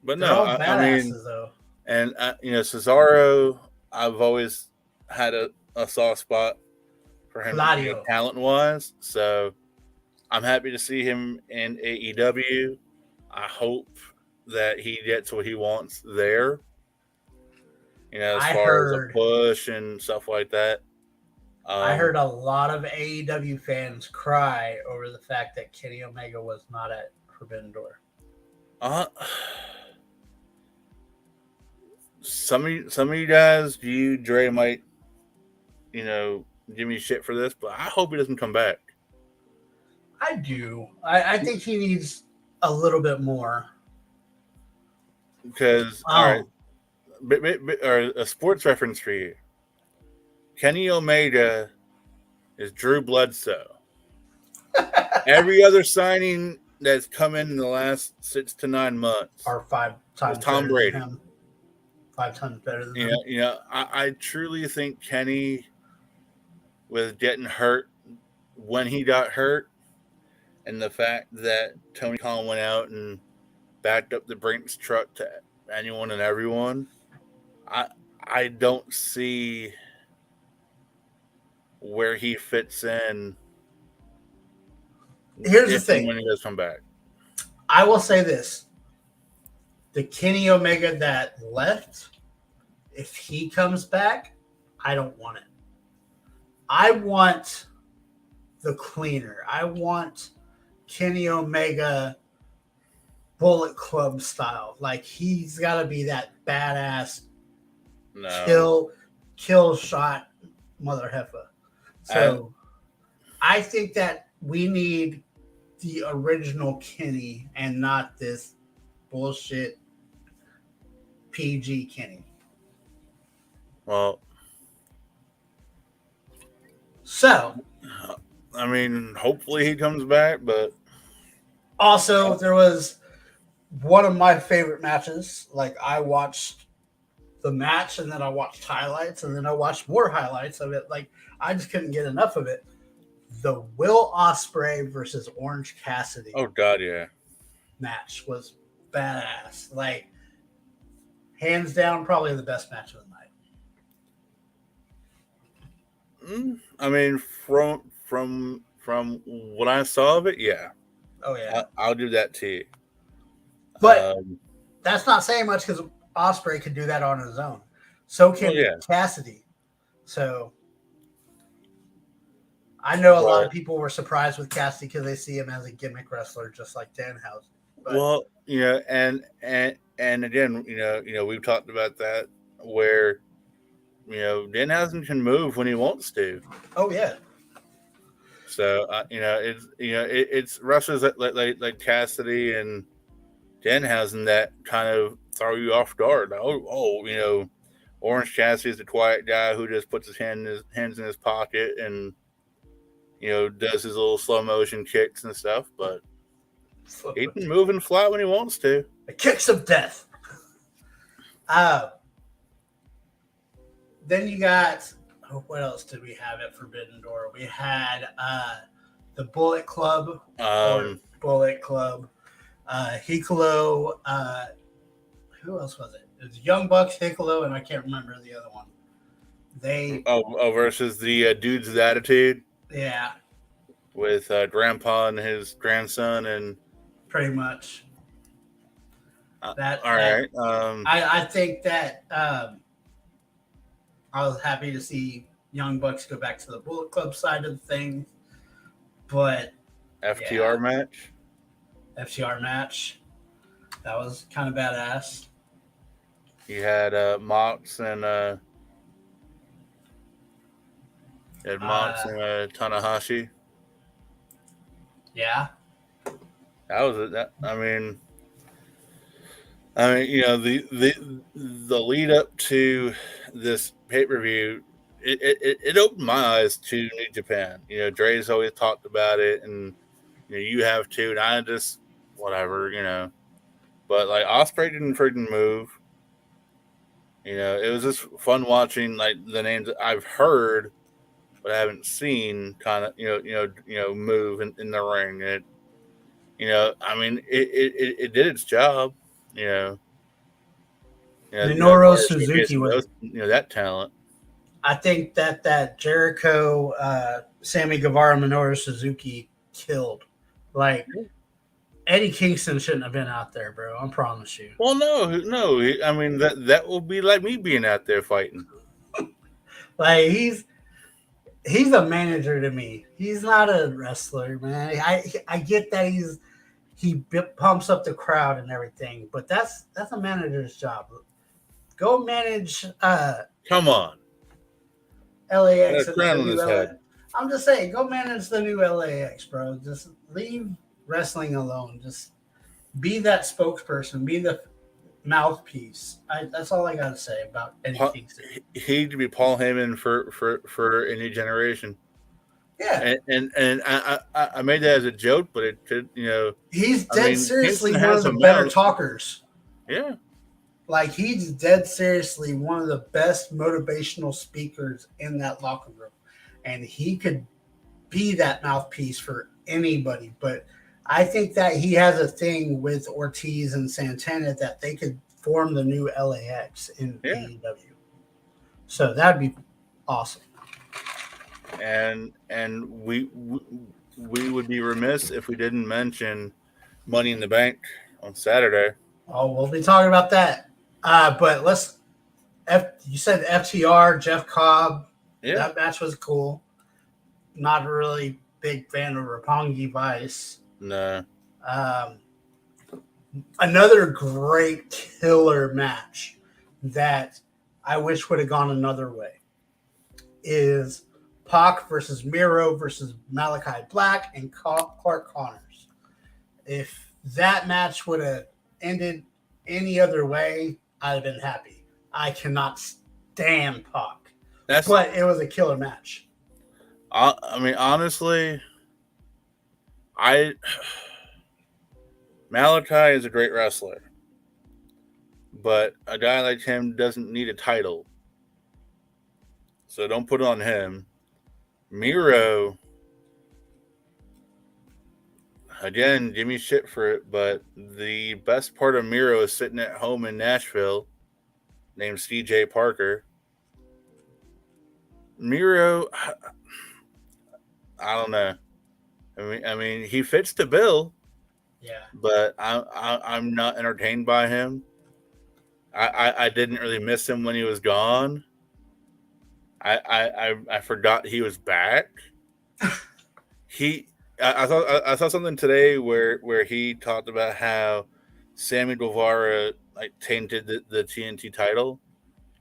but no, though. And Cesaro, I've always had a soft spot for him, Claudio. talent wise. So I'm happy to see him in AEW. I hope that he gets what he wants there. As I far as a heard push and stuff like that. I heard a lot of AEW fans cry over the fact that Kenny Omega was not at Forbidden Door. Some of you guys, Dre might, give me shit for this, but I hope he doesn't come back. I do. I think he needs a little bit more. Because, all right, or a sports reference for you. Kenny Omega is Drew Bledsoe. Every other signing that's come in the last 6 to 9 months are 5 times Tom Brady. Than him. 5 times better than him. I truly think Kenny was getting hurt when he got hurt, and the fact that Tony Khan went out and backed up the Brinks truck to anyone and everyone, I don't see where he fits in. Here's the thing. When he does come back, I will say this. The Kenny Omega that left, if he comes back, I don't want it. I want the cleaner. I want Kenny Omega Bullet Club style. Like, he's got to be that badass kill shot mother heifer. So I think that we need the original Kenny and not this bullshit PG Kenny. Well, so I mean, hopefully he comes back, but also there was one of my favorite matches. Like, I watched the match and then I watched highlights and then I watched more highlights of it. Like, I just couldn't get enough of it. The Will Ospreay versus Orange Cassidy. Oh God, yeah. Match was badass. Like, hands down, probably the best match of the night. I mean, from what I saw of it, yeah. Oh yeah. I'll do that to you. But that's not saying much because Ospreay could do that on his own. So can Cassidy. So I know a lot of people were surprised with Cassidy because they see him as a gimmick wrestler, just like Danhausen. But, well, and again, we've talked about that where, Danhausen can move when he wants to. Oh yeah. So it's wrestlers like Cassidy and Danhausen that kind of throw you off guard. Orange Cassidy is the quiet guy who just puts his hands in his pocket and does his little slow motion kicks and stuff, but he can move and fly when he wants to. The kicks of death. Then you got, what else did we have at Forbidden Door? We had the Bullet Club. Bullet Club. Hikaru. Who else was it? It was Young Bucks, Hikaru, and I can't remember the other one. Versus the Dudes with Attitude. Yeah. With Grandpa and his grandson and pretty much. Right. I think that I was happy to see Young Bucks go back to the Bullet Club side of the thing, but FTR match. That was kind of badass. You had Mox and Tanahashi. Yeah. That was it. I mean, the lead up to this pay-per-view, it opened my eyes to New Japan. Dre's always talked about it, and you have too, and I just whatever, But like Ospreay didn't freaking move. It was just fun watching like the names that I've heard but I haven't seen kind of move in the ring. It I mean it did its job. Minoru Suzuki was that talent. I think that Jericho, Sammy Guevara, Minoru Suzuki killed. Like Eddie Kingston shouldn't have been out there, bro. I promise you. Well, no. I mean that will be like me being out there fighting. Like he's a manager to me. He's not a wrestler, man. I get that he pumps up the crowd and everything, but that's a manager's job. Go manage Come on, got LAX a and crown the on new his LA. head. I'm just saying, go manage the new LAX, bro. Just leave wrestling alone. Just be that spokesperson. Be the mouthpiece. That's all I gotta say about Eddie Kingston. He'd be Paul Heyman for a new generation. Yeah, And I made that as a joke, but it could, he's I dead mean, seriously Kingston one has of the a better mouth. talkers. Yeah. Like he's dead seriously one of the best motivational speakers in that locker room, and he could be that mouthpiece for anybody. But I think that he has a thing with Ortiz and Santana that they could form the new LAX in AEW. So that'd be awesome. And we would be remiss if we didn't mention Money in the Bank on Saturday. Oh, we'll be talking about that. But you said FTR, Jeff Cobb. Yeah. That match was cool. Not a really big fan of Roppongi Vice. No. Another great killer match that I wish would have gone another way is Pac versus Miro versus Malachi Black and Clark Connors. If that match would have ended any other way, I'd have been happy. I cannot stand Pac, but it was a killer match. I mean, honestly, Malachi is a great wrestler, but a guy like him doesn't need a title, so don't put it on him. Miro, again, give me shit for it, but the best part of Miro is sitting at home in Nashville, named CJ Parker. Miro, I don't know. I mean, he fits the bill. Yeah, but I'm not entertained by him. I didn't really miss him when he was gone. I forgot he was back. I saw something today where he talked about how Sammy Guevara like tainted the TNT title.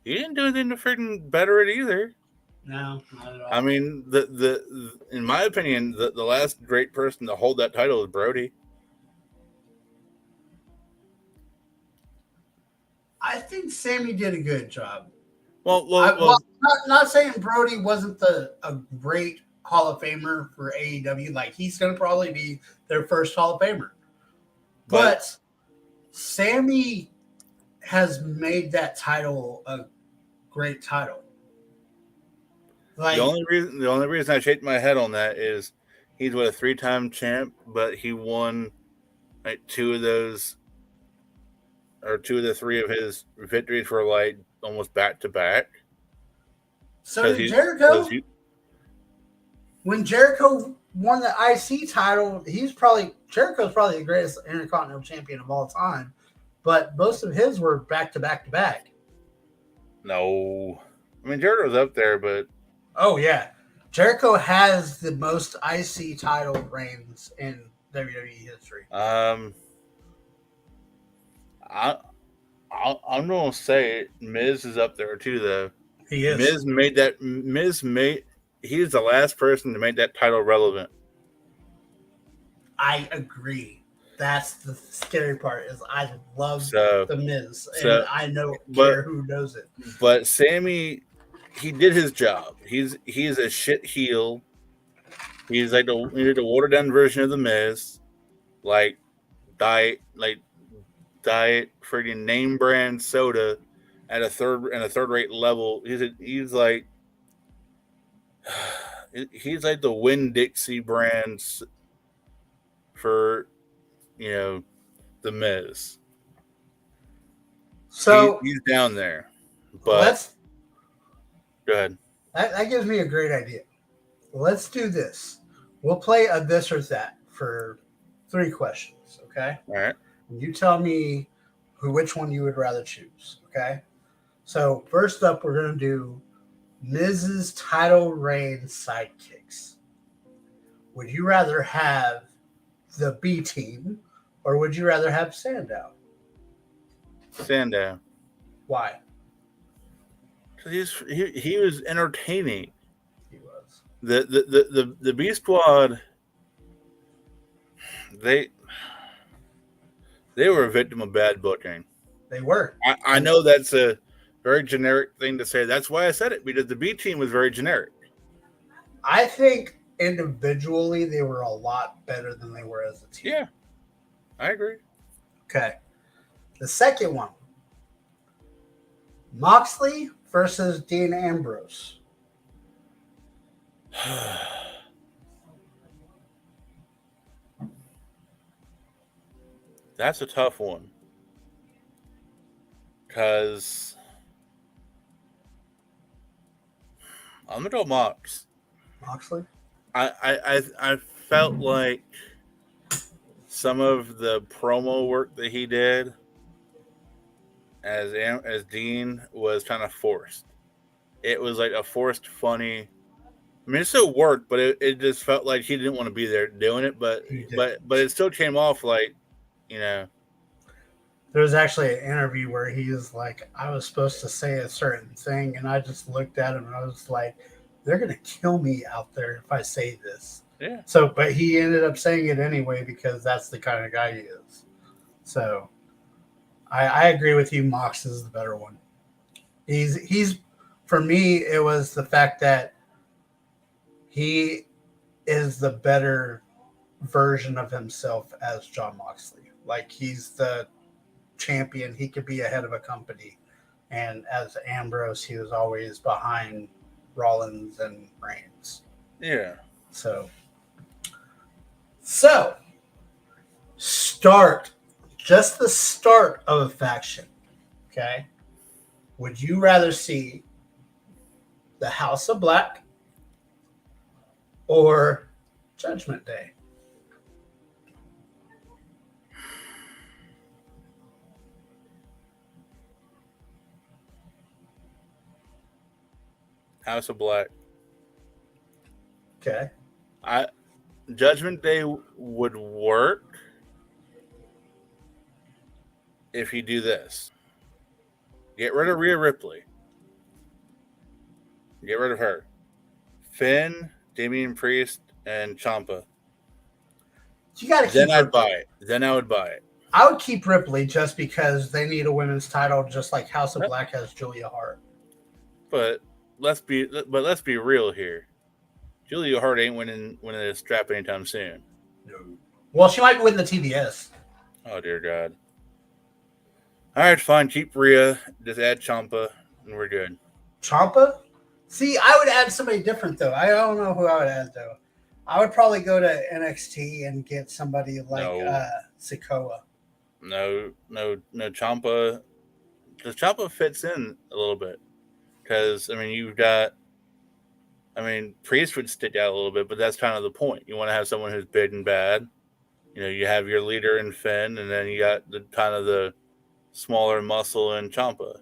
He didn't do anything to freaking better it either. No, not at all. I mean, the in my opinion, the last great person to hold that title is Brody. I think Sammy did a good job. Well, not saying Brody wasn't a great Hall of Famer for AEW. Like he's going to probably be their first Hall of Famer, but Sammy has made that title a great title. Like, the only reason I shake my head on that is he's a 3-time champ, but he won like 2 of those, or 2 of the 3 of his victories were like almost back to back. So did Jericho. When Jericho won the IC title, Jericho's probably the greatest Intercontinental Champion of all time, but most of his were back to back to back. No, I mean Jericho's up there, but oh yeah, Jericho has the most IC title reigns in WWE history. I'm gonna say Miz is up there too, though. He is. He's the last person to make that title relevant. I agree. That's the scary part. Is I love the Miz, and I don't care who knows it. But Sammy, he did his job. He's a shit heel. He's like the watered down version of the Miz, like diet freaking name brand soda at a third rate level. He's like the Winn-Dixie brands for the Miz. So he's down there. But let's go ahead. That gives me a great idea. Let's do this. We'll play a this or that for 3 questions, okay? All right. And you tell me which one you would rather choose, okay? So first up, we're gonna do Mrs. Title Reign sidekicks. Would you rather have the B team, or would you rather have Sandow? Sandow. Why? Because he was entertaining. He was. The B Squad, they were a victim of bad booking. They were. I know that's a very generic thing to say. That's why I said it, because the B team was very generic. I think individually they were a lot better than they were as a team. Yeah, I agree. Okay. The second one, Moxley versus Dean Ambrose. That's a tough one. Because I'm going to go Mox. Moxley? I felt like some of the promo work that he did as Dean was kind of forced. It was like a forced funny. I mean, it still worked, but it just felt like he didn't want to be there doing it. But it still came off like, you know. There was actually an interview where he was like, I was supposed to say a certain thing, and I just looked at him and I was like, they're going to kill me out there if I say this. Yeah. So, but he ended up saying it anyway because that's the kind of guy he is. So, I agree with you. Mox is the better one. He's for me, it was the fact that he is the better version of himself as Jon Moxley. Like, he's the champion. He could be ahead of a company. And as Ambrose, he was always behind Rollins and Reigns. Yeah. So start, just the start of a faction, okay? Would you rather see the House of Black or Judgment Day? House of Black. Okay. Judgment Day would work if you do this. Get rid of Rhea Ripley. Get rid of her. Finn, Damian Priest, and Ciampa. You got to keep. Then I'd buy it. Then I would buy it. I would keep Ripley just because they need a women's title, just like House of Black has Julia Hart. But let's be real here. Julia Hart ain't winning a strap anytime soon. No. Well, she might win the TBS. Oh dear God. All right, fine. Keep Rhea. Just add Ciampa, and we're good. Ciampa? See, I would add somebody different though. I don't know who I would add though. I would probably go to NXT and get somebody like Sikoa. No, Ciampa. Because Ciampa fits in a little bit. Because, I mean, you've got... I mean, Priest would stick out a little bit, but that's kind of the point. You want to have someone who's big and bad. You know, you have your leader in Finn, and then you got the kind of the smaller muscle in Ciampa.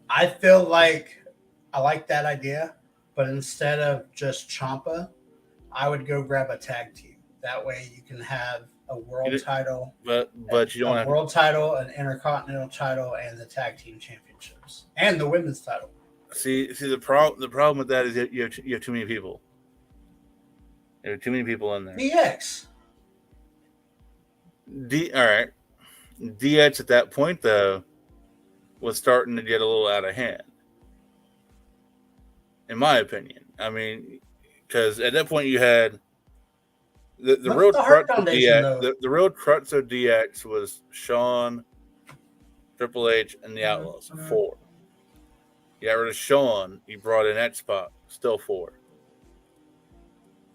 I feel like I like that idea, but instead of just Ciampa, I would go grab a tag team. That way you can have a world title, but you don't have a world title, an intercontinental title, and the tag team championships, and the women's title. See the problem with that is you have too many people. You have too many people in there. DX. All right. DX at that point though was starting to get a little out of hand, in my opinion. I mean, because at that point you had the real crux of DX. The real crux of DX was Shawn, Triple H, and the Outlaws. 4. You got rid of Shawn. You brought in X-Pac. Still 4.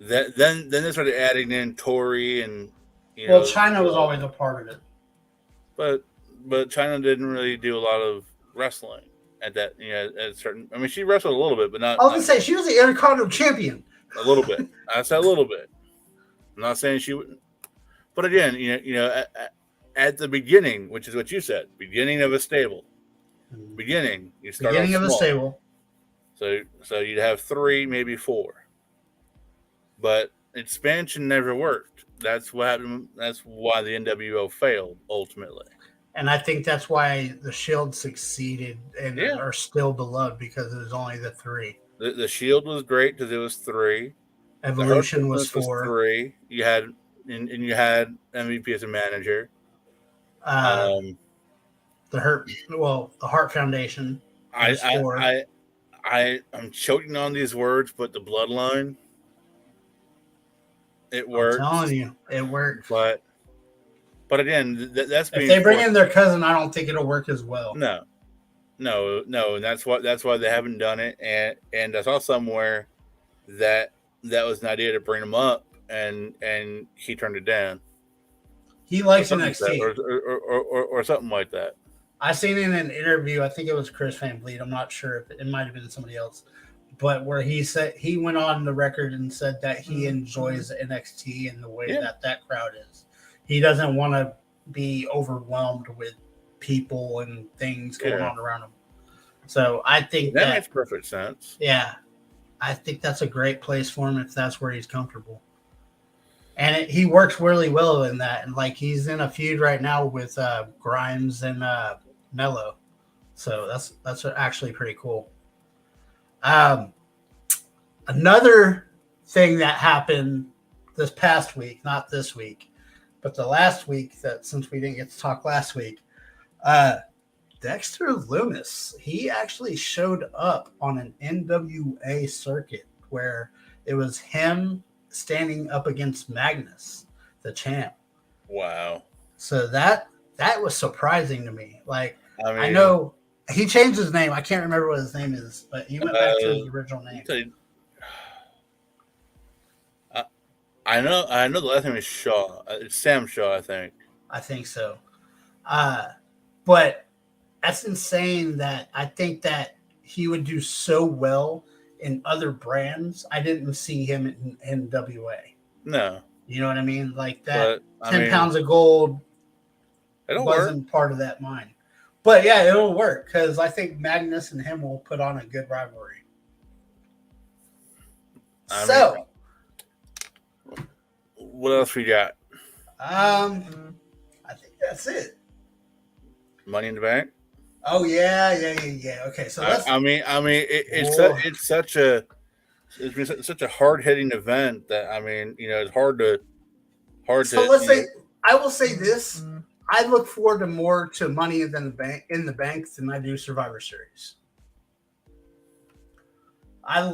Then they started adding in Tori and China was always a part of it. But China didn't really do a lot of wrestling. at that, at certain. I mean, she wrestled a little bit, but I was gonna say she was the Intercontinental Champion. A little bit. I said a little bit. I'm not saying she wouldn't. But again, at the beginning, which is what you said, beginning of a stable. Beginning, you start beginning off of small. a stable. So you'd have 3, maybe 4. But expansion never worked. That's what happened. That's why the NWO failed ultimately. And I think that's why the Shield succeeded and Yeah. are still beloved, because it was only the 3. The Shield was great because it was 3. Evolution was 4. 3. You had and you had MVP as a manager. The Heart Foundation was 4. I'm choking on these words, but the Bloodline, it works. I'm telling you, it works. But again, that's if they bring in their cousin, I don't think it'll work as well. No, and that's why they haven't done it. And I saw somewhere that was an idea to bring him up, and he turned it down. He likes NXT or something like that. I seen in an interview, I think it was Chris Van Vliet, I'm not sure if it might have been somebody else, but where he said he went on the record and said that he enjoys NXT and the way that crowd is. He doesn't want to be overwhelmed with people and things going on around him. So I think that makes perfect sense. Yeah. I think that's a great place for him if that's where he's comfortable. And he works really well in that. And like he's in a feud right now with Grimes and Mello. So that's actually pretty cool. Another thing that happened this past week, not this week, but the last week, that since we didn't get to talk last week, Dexter Lumis, he actually showed up on an NWA circuit where it was him standing up against Magnus, the champ. Wow. So that was surprising to me. Like, I know he changed his name. I can't remember what his name is, but he went back to his original name. I know the last name is Shaw. It's Sam Shaw, I think. I think so. But that's insane that I think that he would do so well in other brands. I didn't see him in NWA. No. You know what I mean? Like that 10 pounds of gold wasn't part of that mind. But yeah, it'll work because I think Magnus and him will put on a good rivalry. What else we got? I think that's it. Money in the Bank? Oh yeah. Okay, so let's. It's such a hard hitting event that it's hard to. So let's say I will say this: I look forward to more to Money in the Bank than I do Survivor Series. I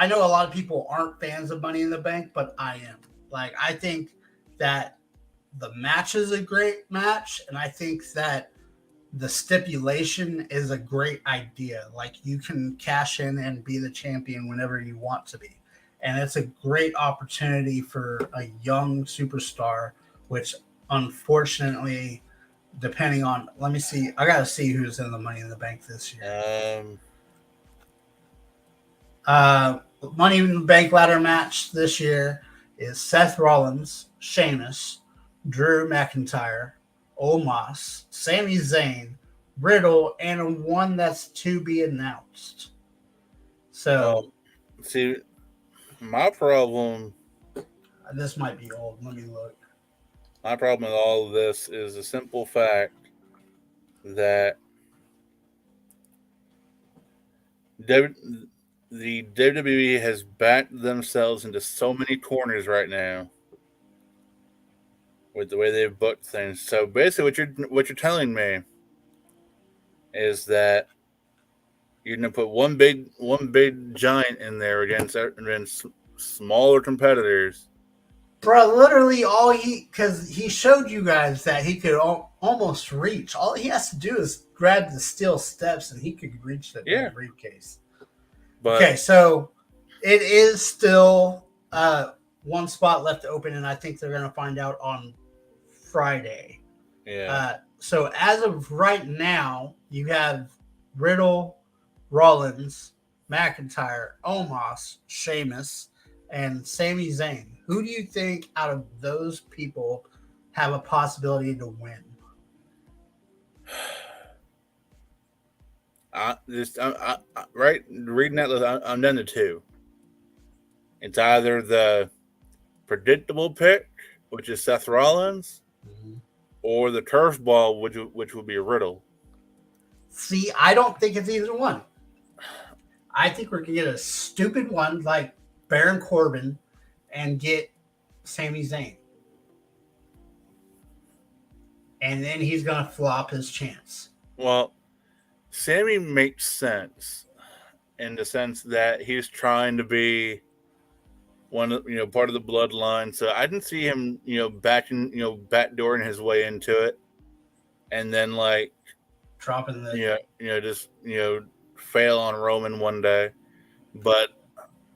know a lot of people aren't fans of Money in the Bank, but I am. Like, I think that the match is a great match, and I think that the stipulation is a great idea. Like, you can cash in and be the champion whenever you want to be. And it's a great opportunity for a young superstar, which unfortunately, depending on, let me see, I got to see who's in the Money in the Bank this year. Money in the Bank ladder match this year is Seth Rollins, Sheamus, Drew McIntyre, Omos, Sami Zayn, Riddle, and one that's to be announced. So, see, my problem. This might be old. Let me look. My problem with all of this is the simple fact that the WWE has backed themselves into so many corners right now with the way they've booked things. So basically, what you're telling me is that you're gonna put one big giant in there against smaller competitors. Bro, literally because he showed you guys that he could almost reach. All he has to do is grab the steel steps and he could reach the briefcase. Okay, so it is still one spot left open, and I think they're going to find out on Friday. Yeah. So as of right now, you have Riddle, Rollins, McIntyre, Omos, Sheamus, and Sami Zayn. Who do you think out of those people have a possibility to win? Right reading that list, I'm down to two. It's either the predictable pick, which is Seth Rollins, or the turf ball, which would be Riddle. See, I don't think it's either one. I think we're gonna get a stupid one like Baron Corbin and get Sami Zayn. And then he's gonna flop his chance. Well, Sammy makes sense in the sense that he's trying to be one of part of the bloodline. So I didn't see him backdooring his way into it, and then like dropping the just fail on Roman one day. But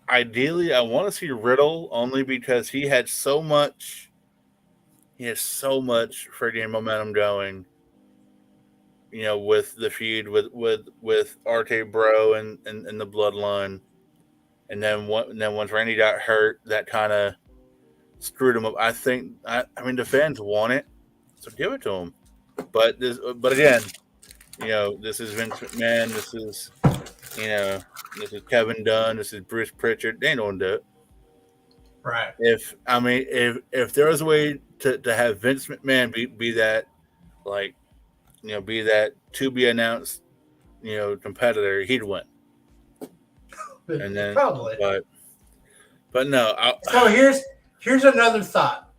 ideally, I want to see Riddle only because he has so much freaking momentum going. With the feud with RK Bro and the bloodline. And then once Randy got hurt, that kind of screwed him up. I mean, the fans want it, so give it to them. But again, this is Vince McMahon. This is Kevin Dunn. This is Bruce Pritchard. They don't do it. Right. If there was a way to have Vince McMahon be that, like, be that to be announced, competitor, he'd win. And then probably, but no. So here's another thought.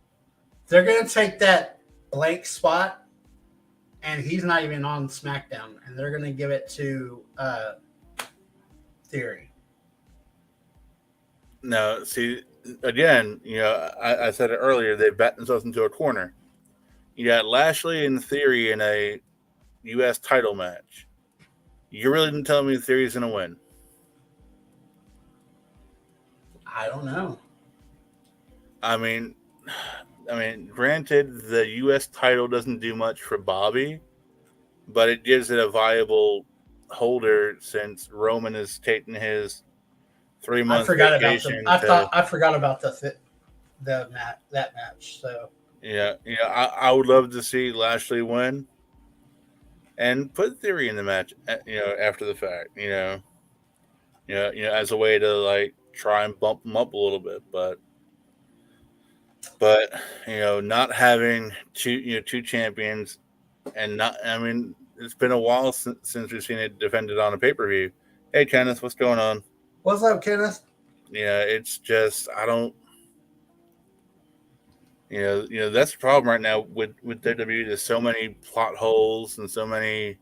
They're gonna take that blank spot, and he's not even on SmackDown, and they're gonna give it to Theory. No, see, again, I said it earlier. They backed themselves into a corner. You got Lashley and Theory in a U.S. title match. You really didn't tell me Theory's gonna win. I don't know. I mean, granted, the U.S. title doesn't do much for Bobby, but it gives it a viable holder since Roman is taking his 3-month vacation. I forgot about that match. So I would love to see Lashley win and put Theory in the match. After the fact, as a way to like try and bump him up a little bit, but not having two champions, and it's been a while since we've seen it defended on a pay-per-view. Hey, Kenneth, what's going on? What's up, Kenneth? It's just I don't. That's the problem right now with WWE. There's so many plot holes and so many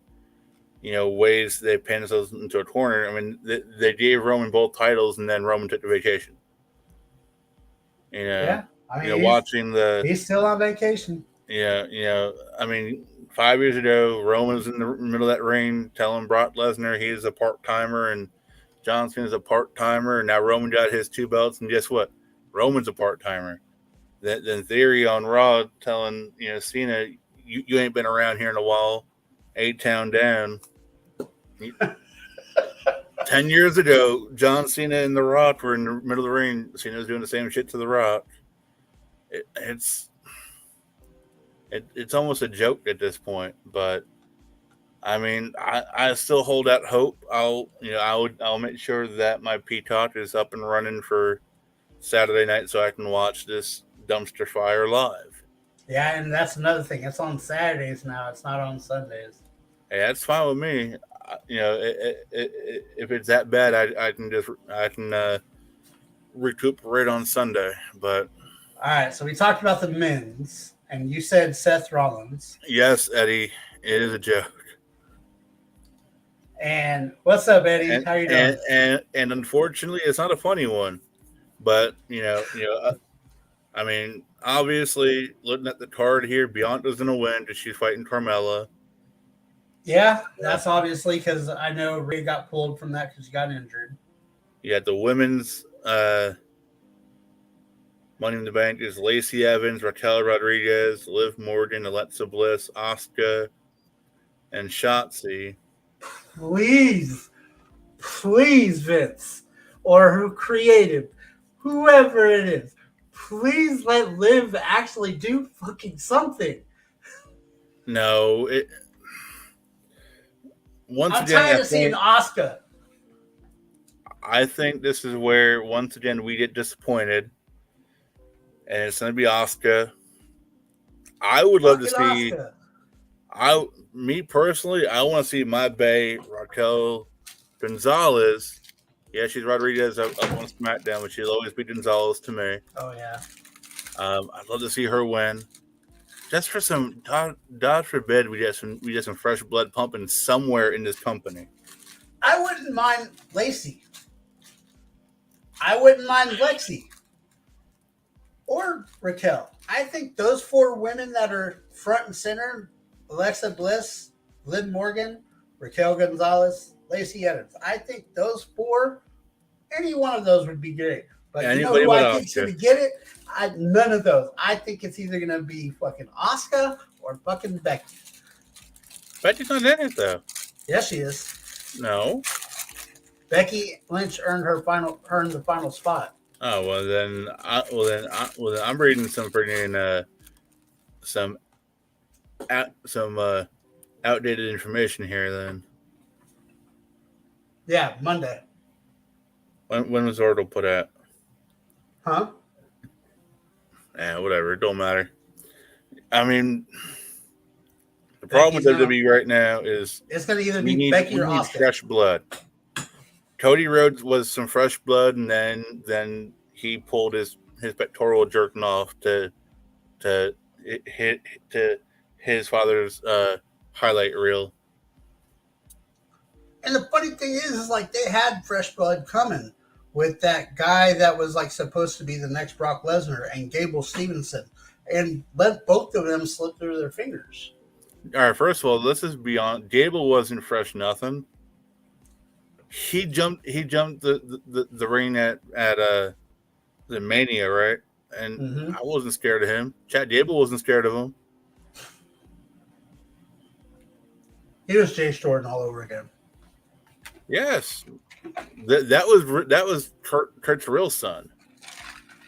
ways they pin themselves into a corner. I mean, they gave Roman both titles, and then Roman took the vacation. Yeah, I mean, he's still on vacation. I mean, 5 years ago, Roman was in the middle of that ring telling Brock Lesnar he's a part-timer and John Cena's a part-timer. And now Roman got his 2 belts, and guess what? Roman's a part-timer. Then Theory on Raw telling Cena, you ain't been around here in a while. A-Town down. 10 years ago, John Cena and The Rock were in the middle of the ring. Cena was doing the same shit to The Rock. It's almost a joke at this point, but I mean, I still hold out hope. I'll make sure that my Peacock is up and running for Saturday night so I can watch this dumpster fire live. Yeah, and that's another thing. It's on Saturdays now. It's not on Sundays. Hey, that's fine with me. If it's that bad, I can recuperate on Sunday. But all right, so we talked about the men's, and you said Seth Rollins. Yes, Eddie, it is a joke. And what's up, Eddie? How you doing? And unfortunately, it's not a funny one. But I mean, obviously, looking at the card here, Bianca's gonna win because she's fighting Carmella. Yeah, that's obviously because I know Rhea got pulled from that because she got injured. You got the women's Money in the Bank is Lacey Evans, Raquel Rodriguez, Liv Morgan, Alexa Bliss, Asuka, and Shotzi. Please, please, Vince, or who created, whoever it is, please let Liv actually do fucking something. No, once I'm again, tired of seeing Asuka. I think this is where once again we get disappointed, and it's going to be Asuka. I would love to see. Asuka. Me personally, I want to see my bae Raquel Gonzalez. Yeah, she's Rodriguez up on SmackDown, but she'll always be Gonzalez to me. Oh yeah. I'd love to see her win. Just for some, God forbid, we get some fresh blood pumping somewhere in this company. I wouldn't mind Lacey. I wouldn't mind Lexi. Or Raquel. I think those 4 women that are front and center, Alexa Bliss, Liv Morgan, Raquel Gonzalez, Lacey Evans. I think those 4, any one of those would be great. But Anybody you know who I but think should get it? None of those. I think it's either going to be fucking Asuka or fucking Becky. Becky's not in it, though. Yes, she is. No. Becky Lynch earned the final spot. Oh well, then I'm reading some freaking some outdated information here. Then. Yeah, Monday. When was Ordo put out? Huh? Yeah, whatever. It don't matter. I mean, the problem with WWE right now is it's going to either be Becky or Asuka. Fresh blood. Cody Rhodes was some fresh blood, and then he pulled his pectoral jerking off to his father's highlight reel. And the funny thing is like they had fresh blood coming with that guy that was like supposed to be the next Brock Lesnar and Gable Stevenson, and let both of them slip through their fingers. All right, first of all, this is beyond. Gable wasn't fresh nothing. He jumped the ring at the Mania, right? And I wasn't scared of him. Chad Gable wasn't scared of him. He was Jay Jordan all over again. Yes, that was Kurt's real son.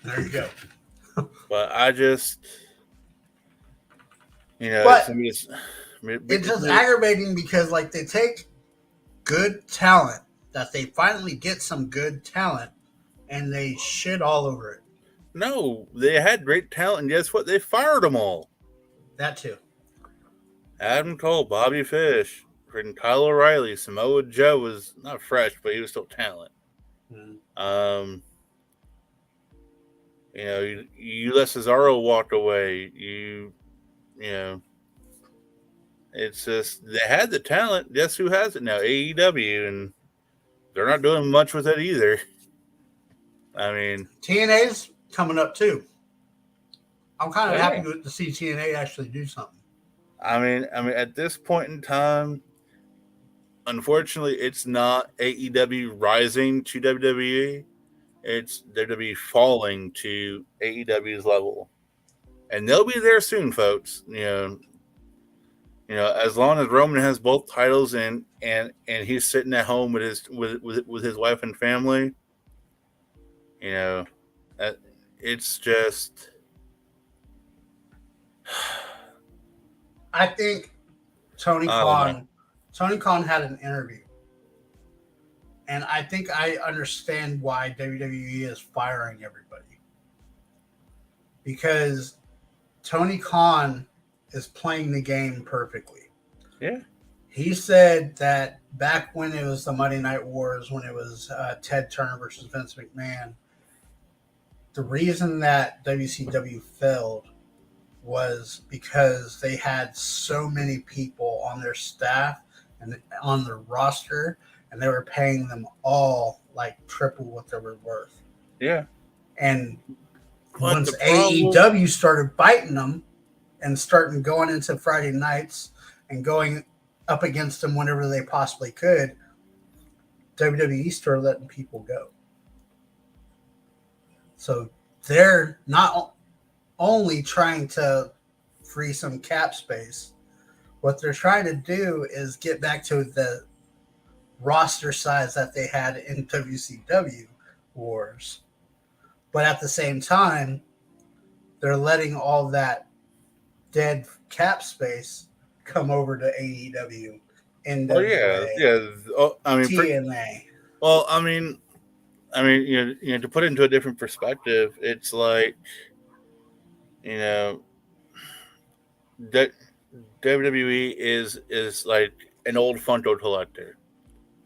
There you go. But I just, it's just aggravating because like they take good talent that they finally get some good talent and they shit all over it. No, they had great talent, and guess what? They fired them all. That too. Adam Cole, Bobby Fish, Kyle O'Reilly, Samoa Joe was not fresh, but he was still talent. Ulysses Cesaro walked away. It's just they had the talent. Guess who has it now? AEW, and they're not doing much with it either. I mean, TNA's coming up too. I'm kind of happy to see TNA actually do something. I mean, at this point in time, unfortunately, it's not AEW rising to WWE. It's WWE falling to AEW's level, and they'll be there soon, folks. As long as Roman has both titles and he's sitting at home with his wife and family, it's just. I think Tony Khan had an interview, and I think I understand why WWE is firing everybody, because Tony Khan is playing the game perfectly. Yeah. He said that back when it was the Monday Night Wars, when it was Ted Turner versus Vince McMahon, the reason that WCW failed was because they had so many people on their staff and on their roster, and they were paying them all like triple what they were worth. Yeah. And once AEW started biting them and starting going into Friday nights and going up against them whenever they possibly could, WWE started letting people go. So they're not only trying to free some cap space, what they're trying to do is get back to the roster size that they had in WCW wars. But at the same time, they're letting all that dead cap space come over to AEW, Oh yeah, NWA, yeah. Oh, I mean, TNA. well, to put it into a different perspective, it's like, you know, that WWE is like an old Funko collector.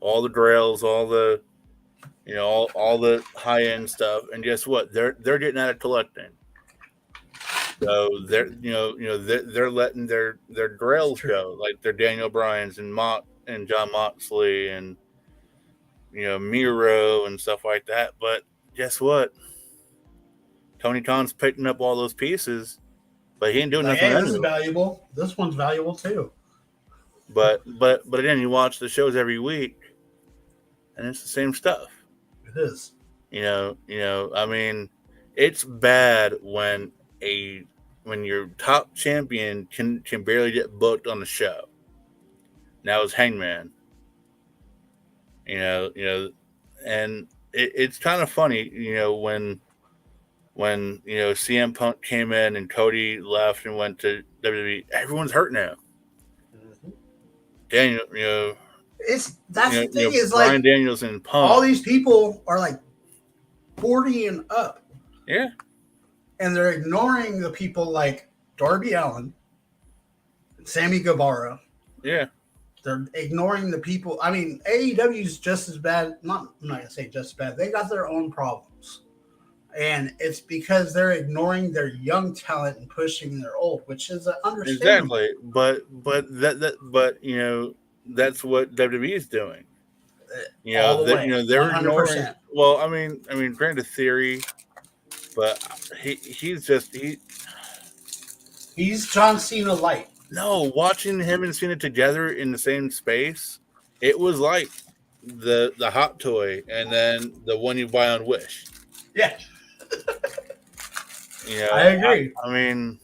All the grails, all the all the high end stuff, and guess what? They're getting out of collecting. So they're letting their grails go, like their Daniel Bryans and John Moxley and Miro and stuff like that. But guess what? Tony Khan's picking up all those pieces, but he ain't doing Like, nothing hey, with this any is of them. valuable. This one's valuable too. But again, you watch the shows every week, and it's the same stuff. It is. I mean, it's bad when your top champion can barely get booked on the show. Now it's Hangman. And it's kind of funny, when CM Punk came in and Cody left and went to WWE. Everyone's hurt now. Mm-hmm. Daniel, That's the thing is Bryan like Daniels and Punk. all these people are like 40 and up. Yeah. And they're ignoring the people like Darby Allin, Sammy Guevara. Yeah. They're ignoring the people. I mean, AEW is just as bad. I'm not going to say just as bad. They got their own problems. And it's because they're ignoring their young talent and pushing their old, which is understandable. Exactly. But that's what WWE is doing. All the way. They're 100%. ignoring. Well, I mean, granted theory, but he's John Cena light. No, watching him and Cena together in the same space, it was like the hot toy and then the one you buy on Wish. Yeah. I agree. I mean,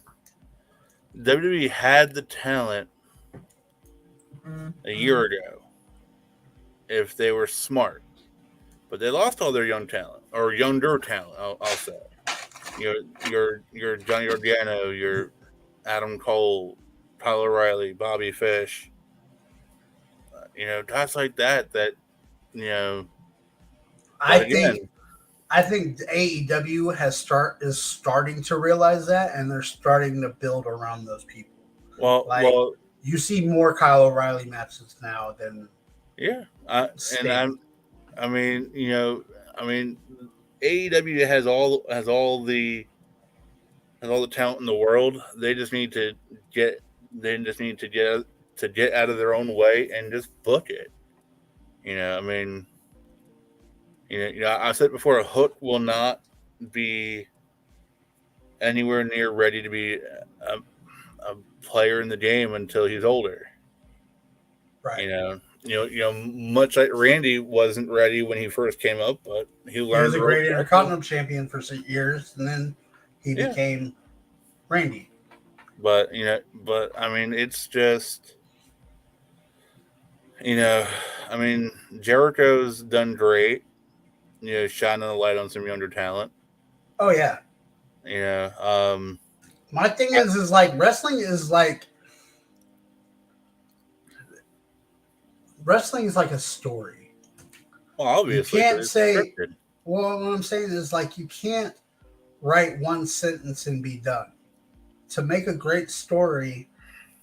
WWE had the talent a year ago if they were smart, but they lost all their young talent or younger talent. I'll say, your Johnny Gargano, your Adam Cole, Kyle O'Reilly, Bobby Fish, guys like that. I think AEW is starting to realize that, and they're starting to build around those people. Well, you see more Kyle O'Reilly matches now than AEW has all the talent in the world. They just need to get out of their own way and just book it. I said before, Hook will not be anywhere near ready to be a player in the game until he's older. Right. Much like Randy wasn't ready when he first came up, but he learned. He was a great Intercontinental champion for 6 years, and then he became Randy. But I mean, it's just, Jericho's done great. Shining a light on some younger talent. Oh yeah. My thing is like wrestling is like a story. Well, obviously, you can't say. Scripted. Well, what I'm saying is like you can't write one sentence and be done. To make a great story,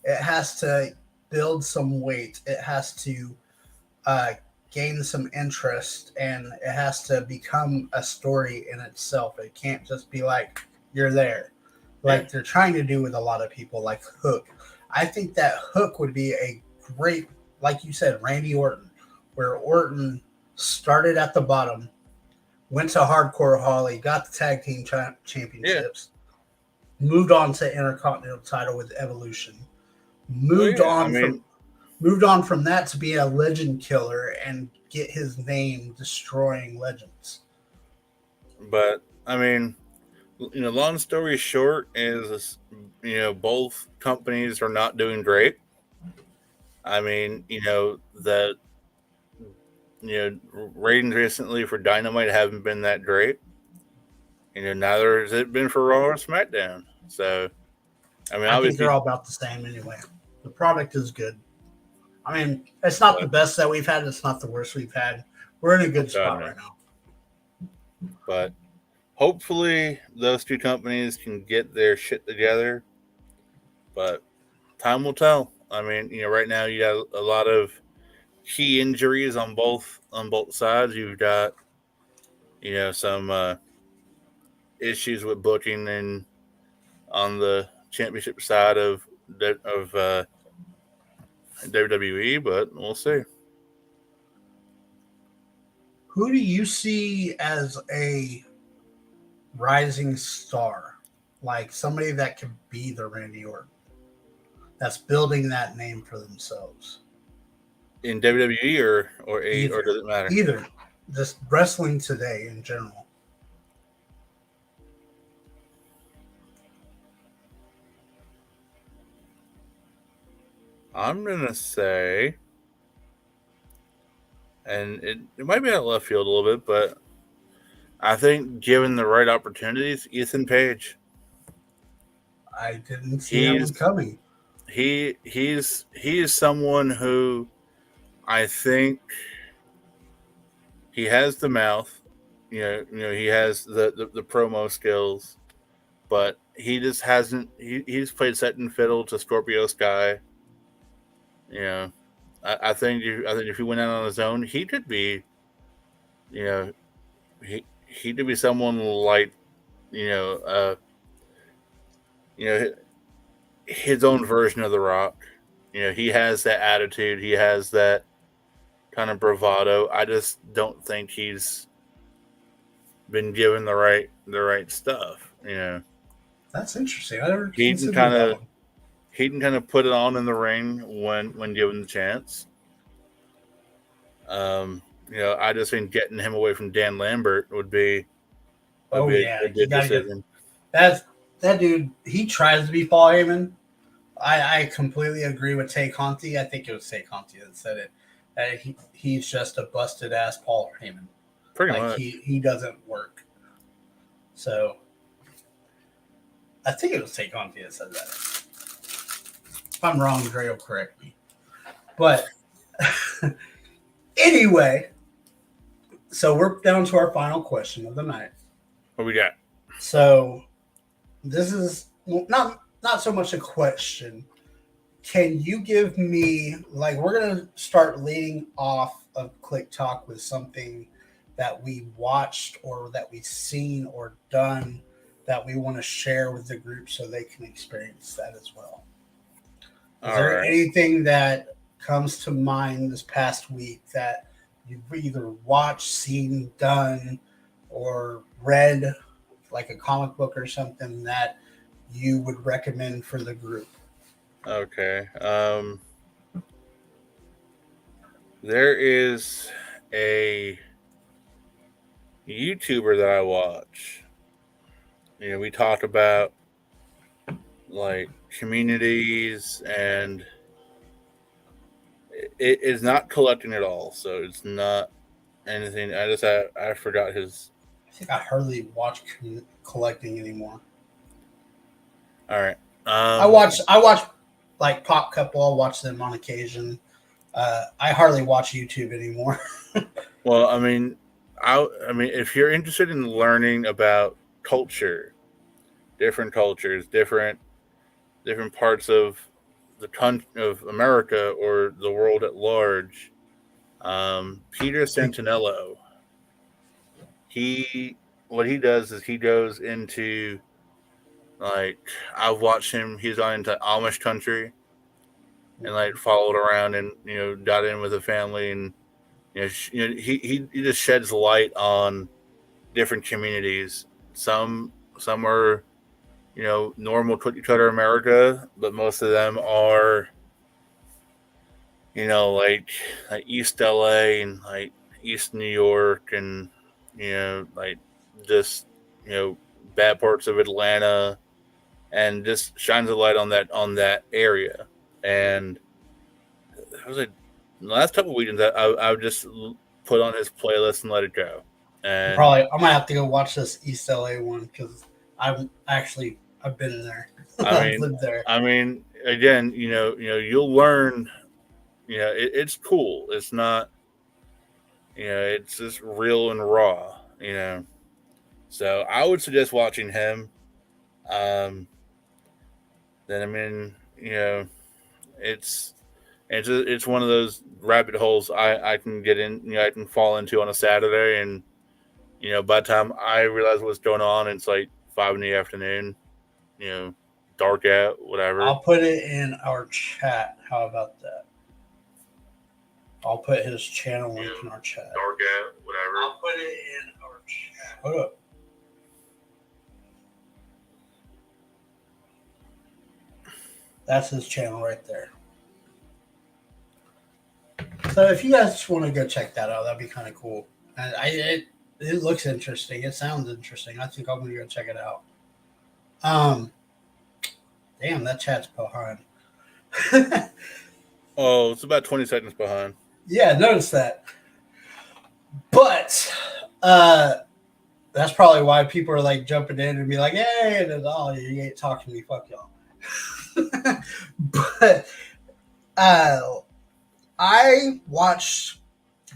it has to build some weight. It has to gain some interest, and it has to become a story in itself. It can't just be like you're there, like they're trying to do with a lot of people, like Hook. I think that Hook would be a great, like you said, Randy Orton, where Orton started at the bottom, went to Hardcore Holly, got the tag team championships, moved on to Intercontinental title with Evolution, moved on from that to be a legend killer and get his name destroying legends. But I mean, long story short is, both companies are not doing great. I mean, ratings recently for Dynamite haven't been that great. Neither has it been for Raw or SmackDown. So, I mean, I think they're obviously, all about the same anyway. The product is good. I mean, it's not the best that we've had. It's not the worst we've had. We're in a good spot right now. But hopefully, those two companies can get their shit together. But time will tell. I mean, right now you got a lot of key injuries on both sides. You've got some issues with booking and on the championship side of WWE, but we'll see. Who do you see as a rising star, like somebody that could be the Randy Orton, that's building that name for themselves? In WWE or does it matter? Either, just wrestling today in general. I'm gonna say, and it might be out left field a little bit, but I think given the right opportunities, Ethan Page. I didn't see that one coming. He is someone who I think he has the mouth, he has the promo skills, but he just hasn't. He's played second fiddle to Scorpio Sky. I think if he went out on his own, he could be, he could be someone like, you know, uh, his own version of The Rock. He has that attitude. He has that kind of bravado. I just don't think he's been given the right stuff. That's interesting. I never He can considered kind that of one. he can kind of put it on in the ring when given the chance. I just think getting him away from Dan Lambert would be a good decision. That dude. He tries to be Paul Heyman. I completely agree with Tay Conti. I think it was Tay Conti that said it. That he's just a busted ass Paul Heyman. Pretty much. He doesn't work. So I think it was Tay Conti that said that. If I'm wrong, Dre will correct me. But anyway, so we're down to our final question of the night. What we got? So this is not so much a question. Can you give me, like, we're going to start leading off of Kliq Talk with something that we watched or that we've seen or done that we want to share with the group so they can experience that as well. Is there anything that comes to mind this past week that you've either watched, seen, done, or read, like a comic book or something that you would recommend for the group? Okay. There is a YouTuber that I watch. We talk about like communities, and it is not collecting at all. So it's not anything. I forgot his. I think I hardly watch collecting anymore. All right. I watch like Pop Couple. I'll watch them on occasion. I hardly watch YouTube anymore. Well, I mean, if you're interested in learning about culture, different cultures, different parts of the of America or the world at large, Peter Santinello, what he does is he goes into, like, I've watched him. He's gone into Amish country and like followed around and got in with a family, and he just sheds light on different communities. Some are normal cookie cutter America, but most of them are like East LA and like East New York, and like just bad parts of Atlanta, and just shines a light on that area. And it was like the last couple of weekends I've just put on his playlist and let it go. And I'm gonna have to go watch this East LA one because I've been there. I've lived there. I mean, again, you'll learn. It's cool. It's not. It's just real and raw. So I would suggest watching him. Then it's it's one of those rabbit holes I can get in. I can fall into on a Saturday, and by the time I realize what's going on, it's like 5 in the afternoon. Dark out, whatever. I'll put it in our chat. How about that? I'll put his channel link in our chat. Dark out, whatever. I'll put it in our chat. Hold up. That's his channel right there. So if you guys just want to go check that out, that'd be kind of cool. And it looks interesting. It sounds interesting. I think I'm gonna go check it out. Damn, that chat's behind. Oh, it's about 20 seconds behind. Yeah, notice that. But that's probably why people are like jumping in and be like, "Hey, you ain't talking to me, fuck y'all." But I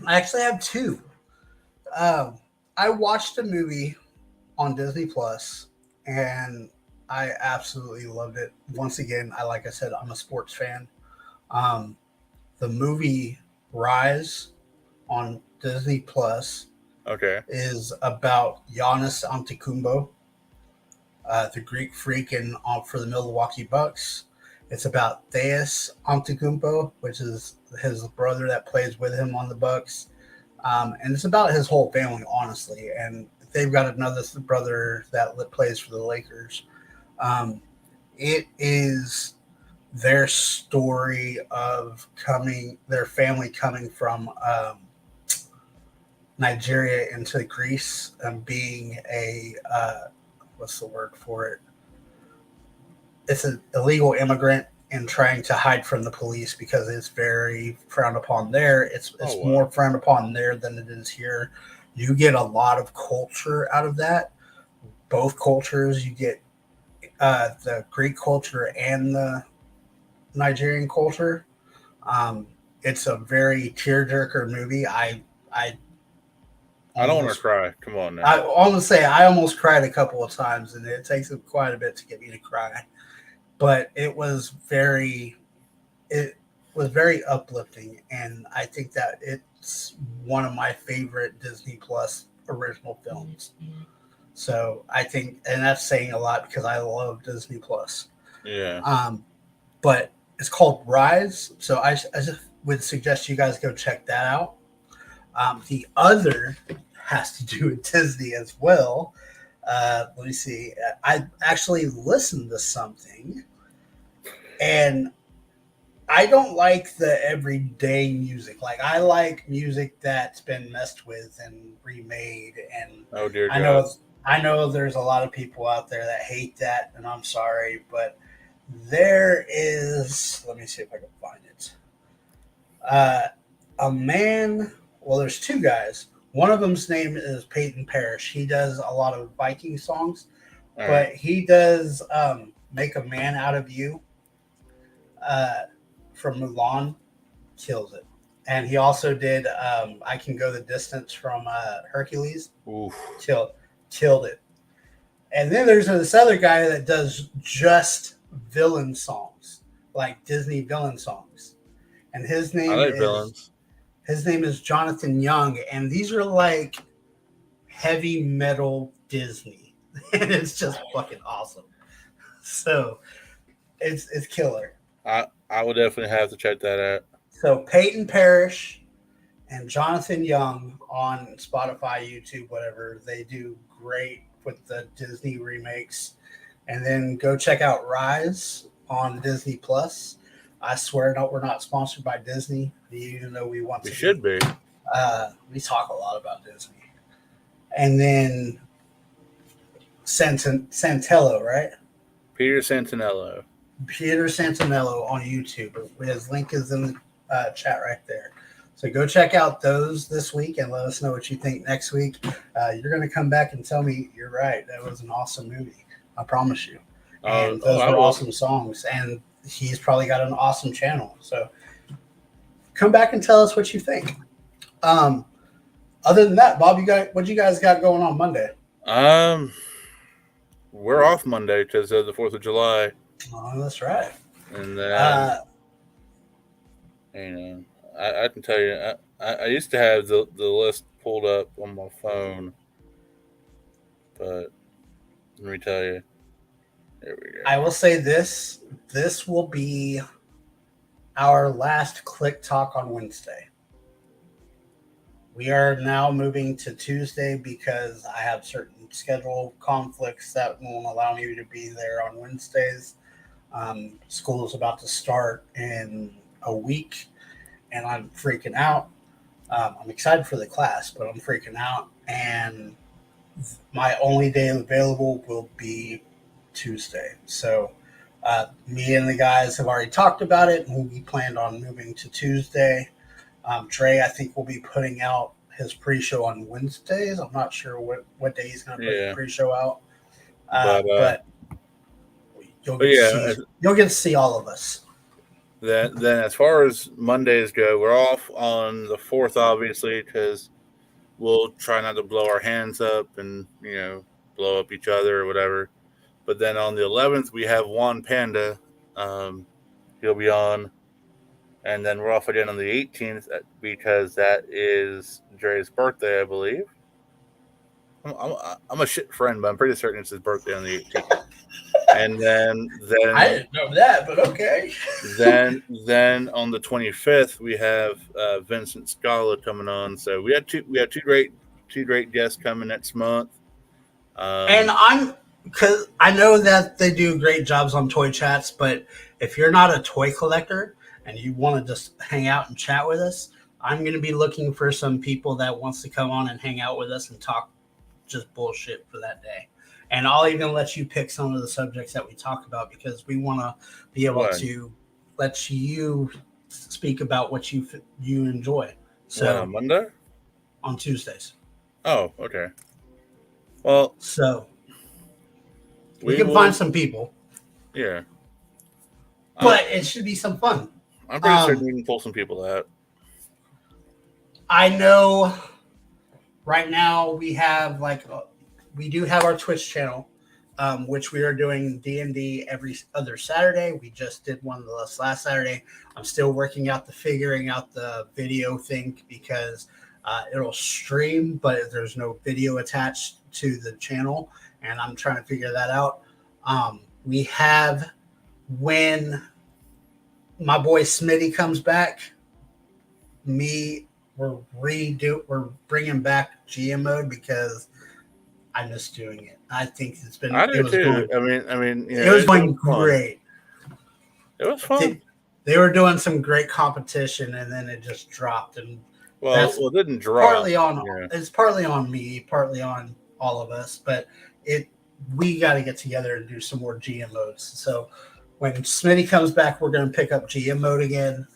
actually have two. I watched a movie on Disney Plus, and I absolutely loved it. Once again, like I said, I'm a sports fan. The movie Rise on Disney Plus is about Giannis Antetokounmpo, the Greek freak for the Milwaukee Bucks. It's about Theus Antetokounmpo, which is his brother that plays with him on the Bucks. And it's about his whole family, honestly. And they've got another brother that plays for the Lakers. It is their story of their family coming from Nigeria into Greece and being what's the word for it? It's an illegal immigrant and trying to hide from the police because it's very frowned upon there. It's more frowned upon there than it is here. You get a lot of culture out of that. Both cultures, you get the Greek culture and the Nigerian culture. It's a very tearjerker movie. I don't want to cry. Come on now. I almost cried a couple of times, and it takes quite a bit to get me to cry. But it was very uplifting, and I think that it's one of my favorite Disney Plus original films. So I think, and that's saying a lot because I love Disney Plus. Yeah. But it's called Rise, so I just would suggest you guys go check that out. The other has to do with Disney as well. Let me see. I actually listened to something, and I don't like the everyday music. Like, I like music that's been messed with and remade. And oh dear God. I know there's a lot of people out there that hate that, and I'm sorry, but there is. Let me see if I can find it. A man. Well, there's two guys. One of them's name is Peyton Parrish. He does a lot of Viking songs, but he does Make a Man Out of You from Mulan. Kills it. And he also did I Can Go the Distance from Hercules. Oof. Killed it. And then there's this other guy that does just villain songs, like Disney villain songs. And his name villains. His name is Jonathan Young, and these are like heavy metal Disney, and it's just fucking awesome. So it's killer. I would definitely have to check that out. So Peyton Parrish and Jonathan Young on Spotify, YouTube, whatever, they do great with the Disney remakes. And then go check out Rise on Disney Plus. I swear, no, we're not sponsored by Disney, even though we want to. We should be. We talk a lot about Disney. And then Santello, right? Peter Santinello on YouTube. His link is in the chat right there. So go check out those this week and let us know what you think next week. You're going to come back and tell me you're right. That was an awesome movie. I promise you. And those were awesome songs. And he's probably got an awesome channel. So come back and tell us what you think. Other than that, Bob, what you guys got going on Monday? We're off Monday because of the 4th of July. Oh, that's right. And then, I can tell you, I used to have the list pulled up on my phone, but let me tell you. There we go. I will say this will be our last Kliq Talk on Wednesday. We are now moving to Tuesday because I have certain schedule conflicts that won't allow me to be there on Wednesdays. School is about to start in a week, and I'm freaking out. I'm excited for the class, but I'm freaking out. And my only day available will be Tuesday. So me and the guys have already talked about it, and we planned on moving to Tuesday. Trey, I think, will be putting out his pre-show on Wednesdays. I'm not sure what day he's going to put the pre-show out. But you'll get to see all of us. Then as far as Mondays go, we're off on the 4th, obviously, because we'll try not to blow our hands up and, blow up each other or whatever. But then on the 11th, we have Juan Panda. He'll be on. And then we're off again on the 18th because that is Dre's birthday, I believe. I'm a shit friend, but I'm pretty certain it's his birthday on the 18th. And then I didn't know that, but okay. then on the 25th we have Vincent Scala coming on. So we have two great guests coming next month. And because I know that they do great jobs on toy chats, but if you're not a toy collector and you want to just hang out and chat with us, I'm going to be looking for some people that wants to come on and hang out with us and talk just bullshit for that day. And I'll even let you pick some of the subjects that we talk about because we want to be able to let you speak about what you enjoy. So on Monday? On Tuesdays. Oh, okay. Well, so we can find some people. Yeah. But it should be some fun. I'm pretty certain we can pull some people out. I know right now we do have our Twitch channel, which we are doing D&D every other Saturday. We just did one last Saturday. I'm still figuring out the video thing because it'll stream, but there's no video attached to the channel, and I'm trying to figure that out. We have, when my boy Smitty comes back, we're bringing back GM mode because I miss doing it. I think it was going great. It was fun. They were doing some great competition, and then it just dropped. And it didn't drop. It's partly on me, partly on all of us. But we got to get together and do some more GM modes. So when Smitty comes back, we're going to pick up GM mode again.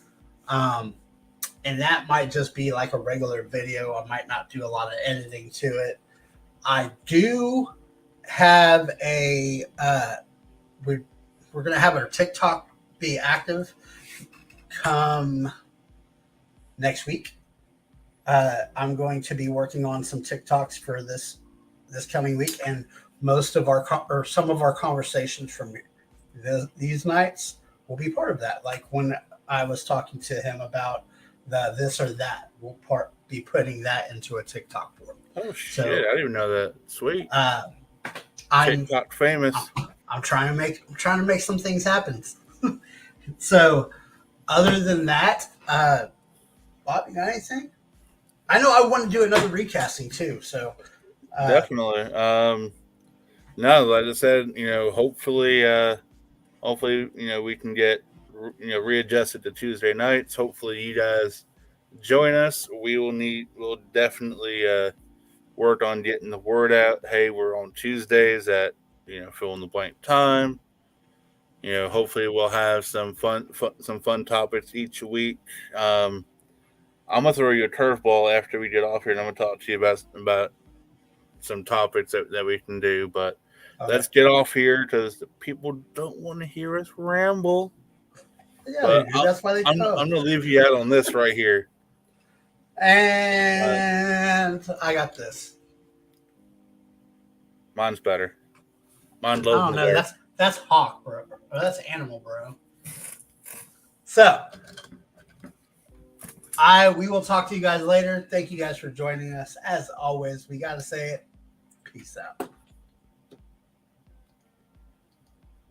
And that might just be like a regular video. I might not do a lot of editing to it. I do have we're going to have our TikTok be active come next week. I'm going to be working on some TikToks for this coming week, and some of our conversations from these nights will be part of that. Like when I was talking to him about the this or that, we'll be putting that into a TikTok form. Oh shit! I didn't even know that. Sweet. I'm TikTok famous. I'm trying to make some things happen. So, other than that, Bob, you got anything? I know I want to do another recasting too. So definitely. No, like I said, hopefully, we can get readjusted to Tuesday nights. Hopefully, you guys join us. We'll definitely work on getting the word out. Hey, we're on Tuesdays at fill in the blank time. Hopefully we'll have some fun topics each week. I'm gonna throw you a curveball after we get off here, and I'm gonna talk to you about some topics that we can do. But let's get off here because the people don't want to hear us ramble. Yeah, But that's why they I'm gonna leave you out on this right here. And I got this. Mine's better. Mine I don't know. better. That's hawk, bro. Or that's animal, bro. So we will talk to you guys later. Thank you guys for joining us. As always, we gotta say it. Peace out.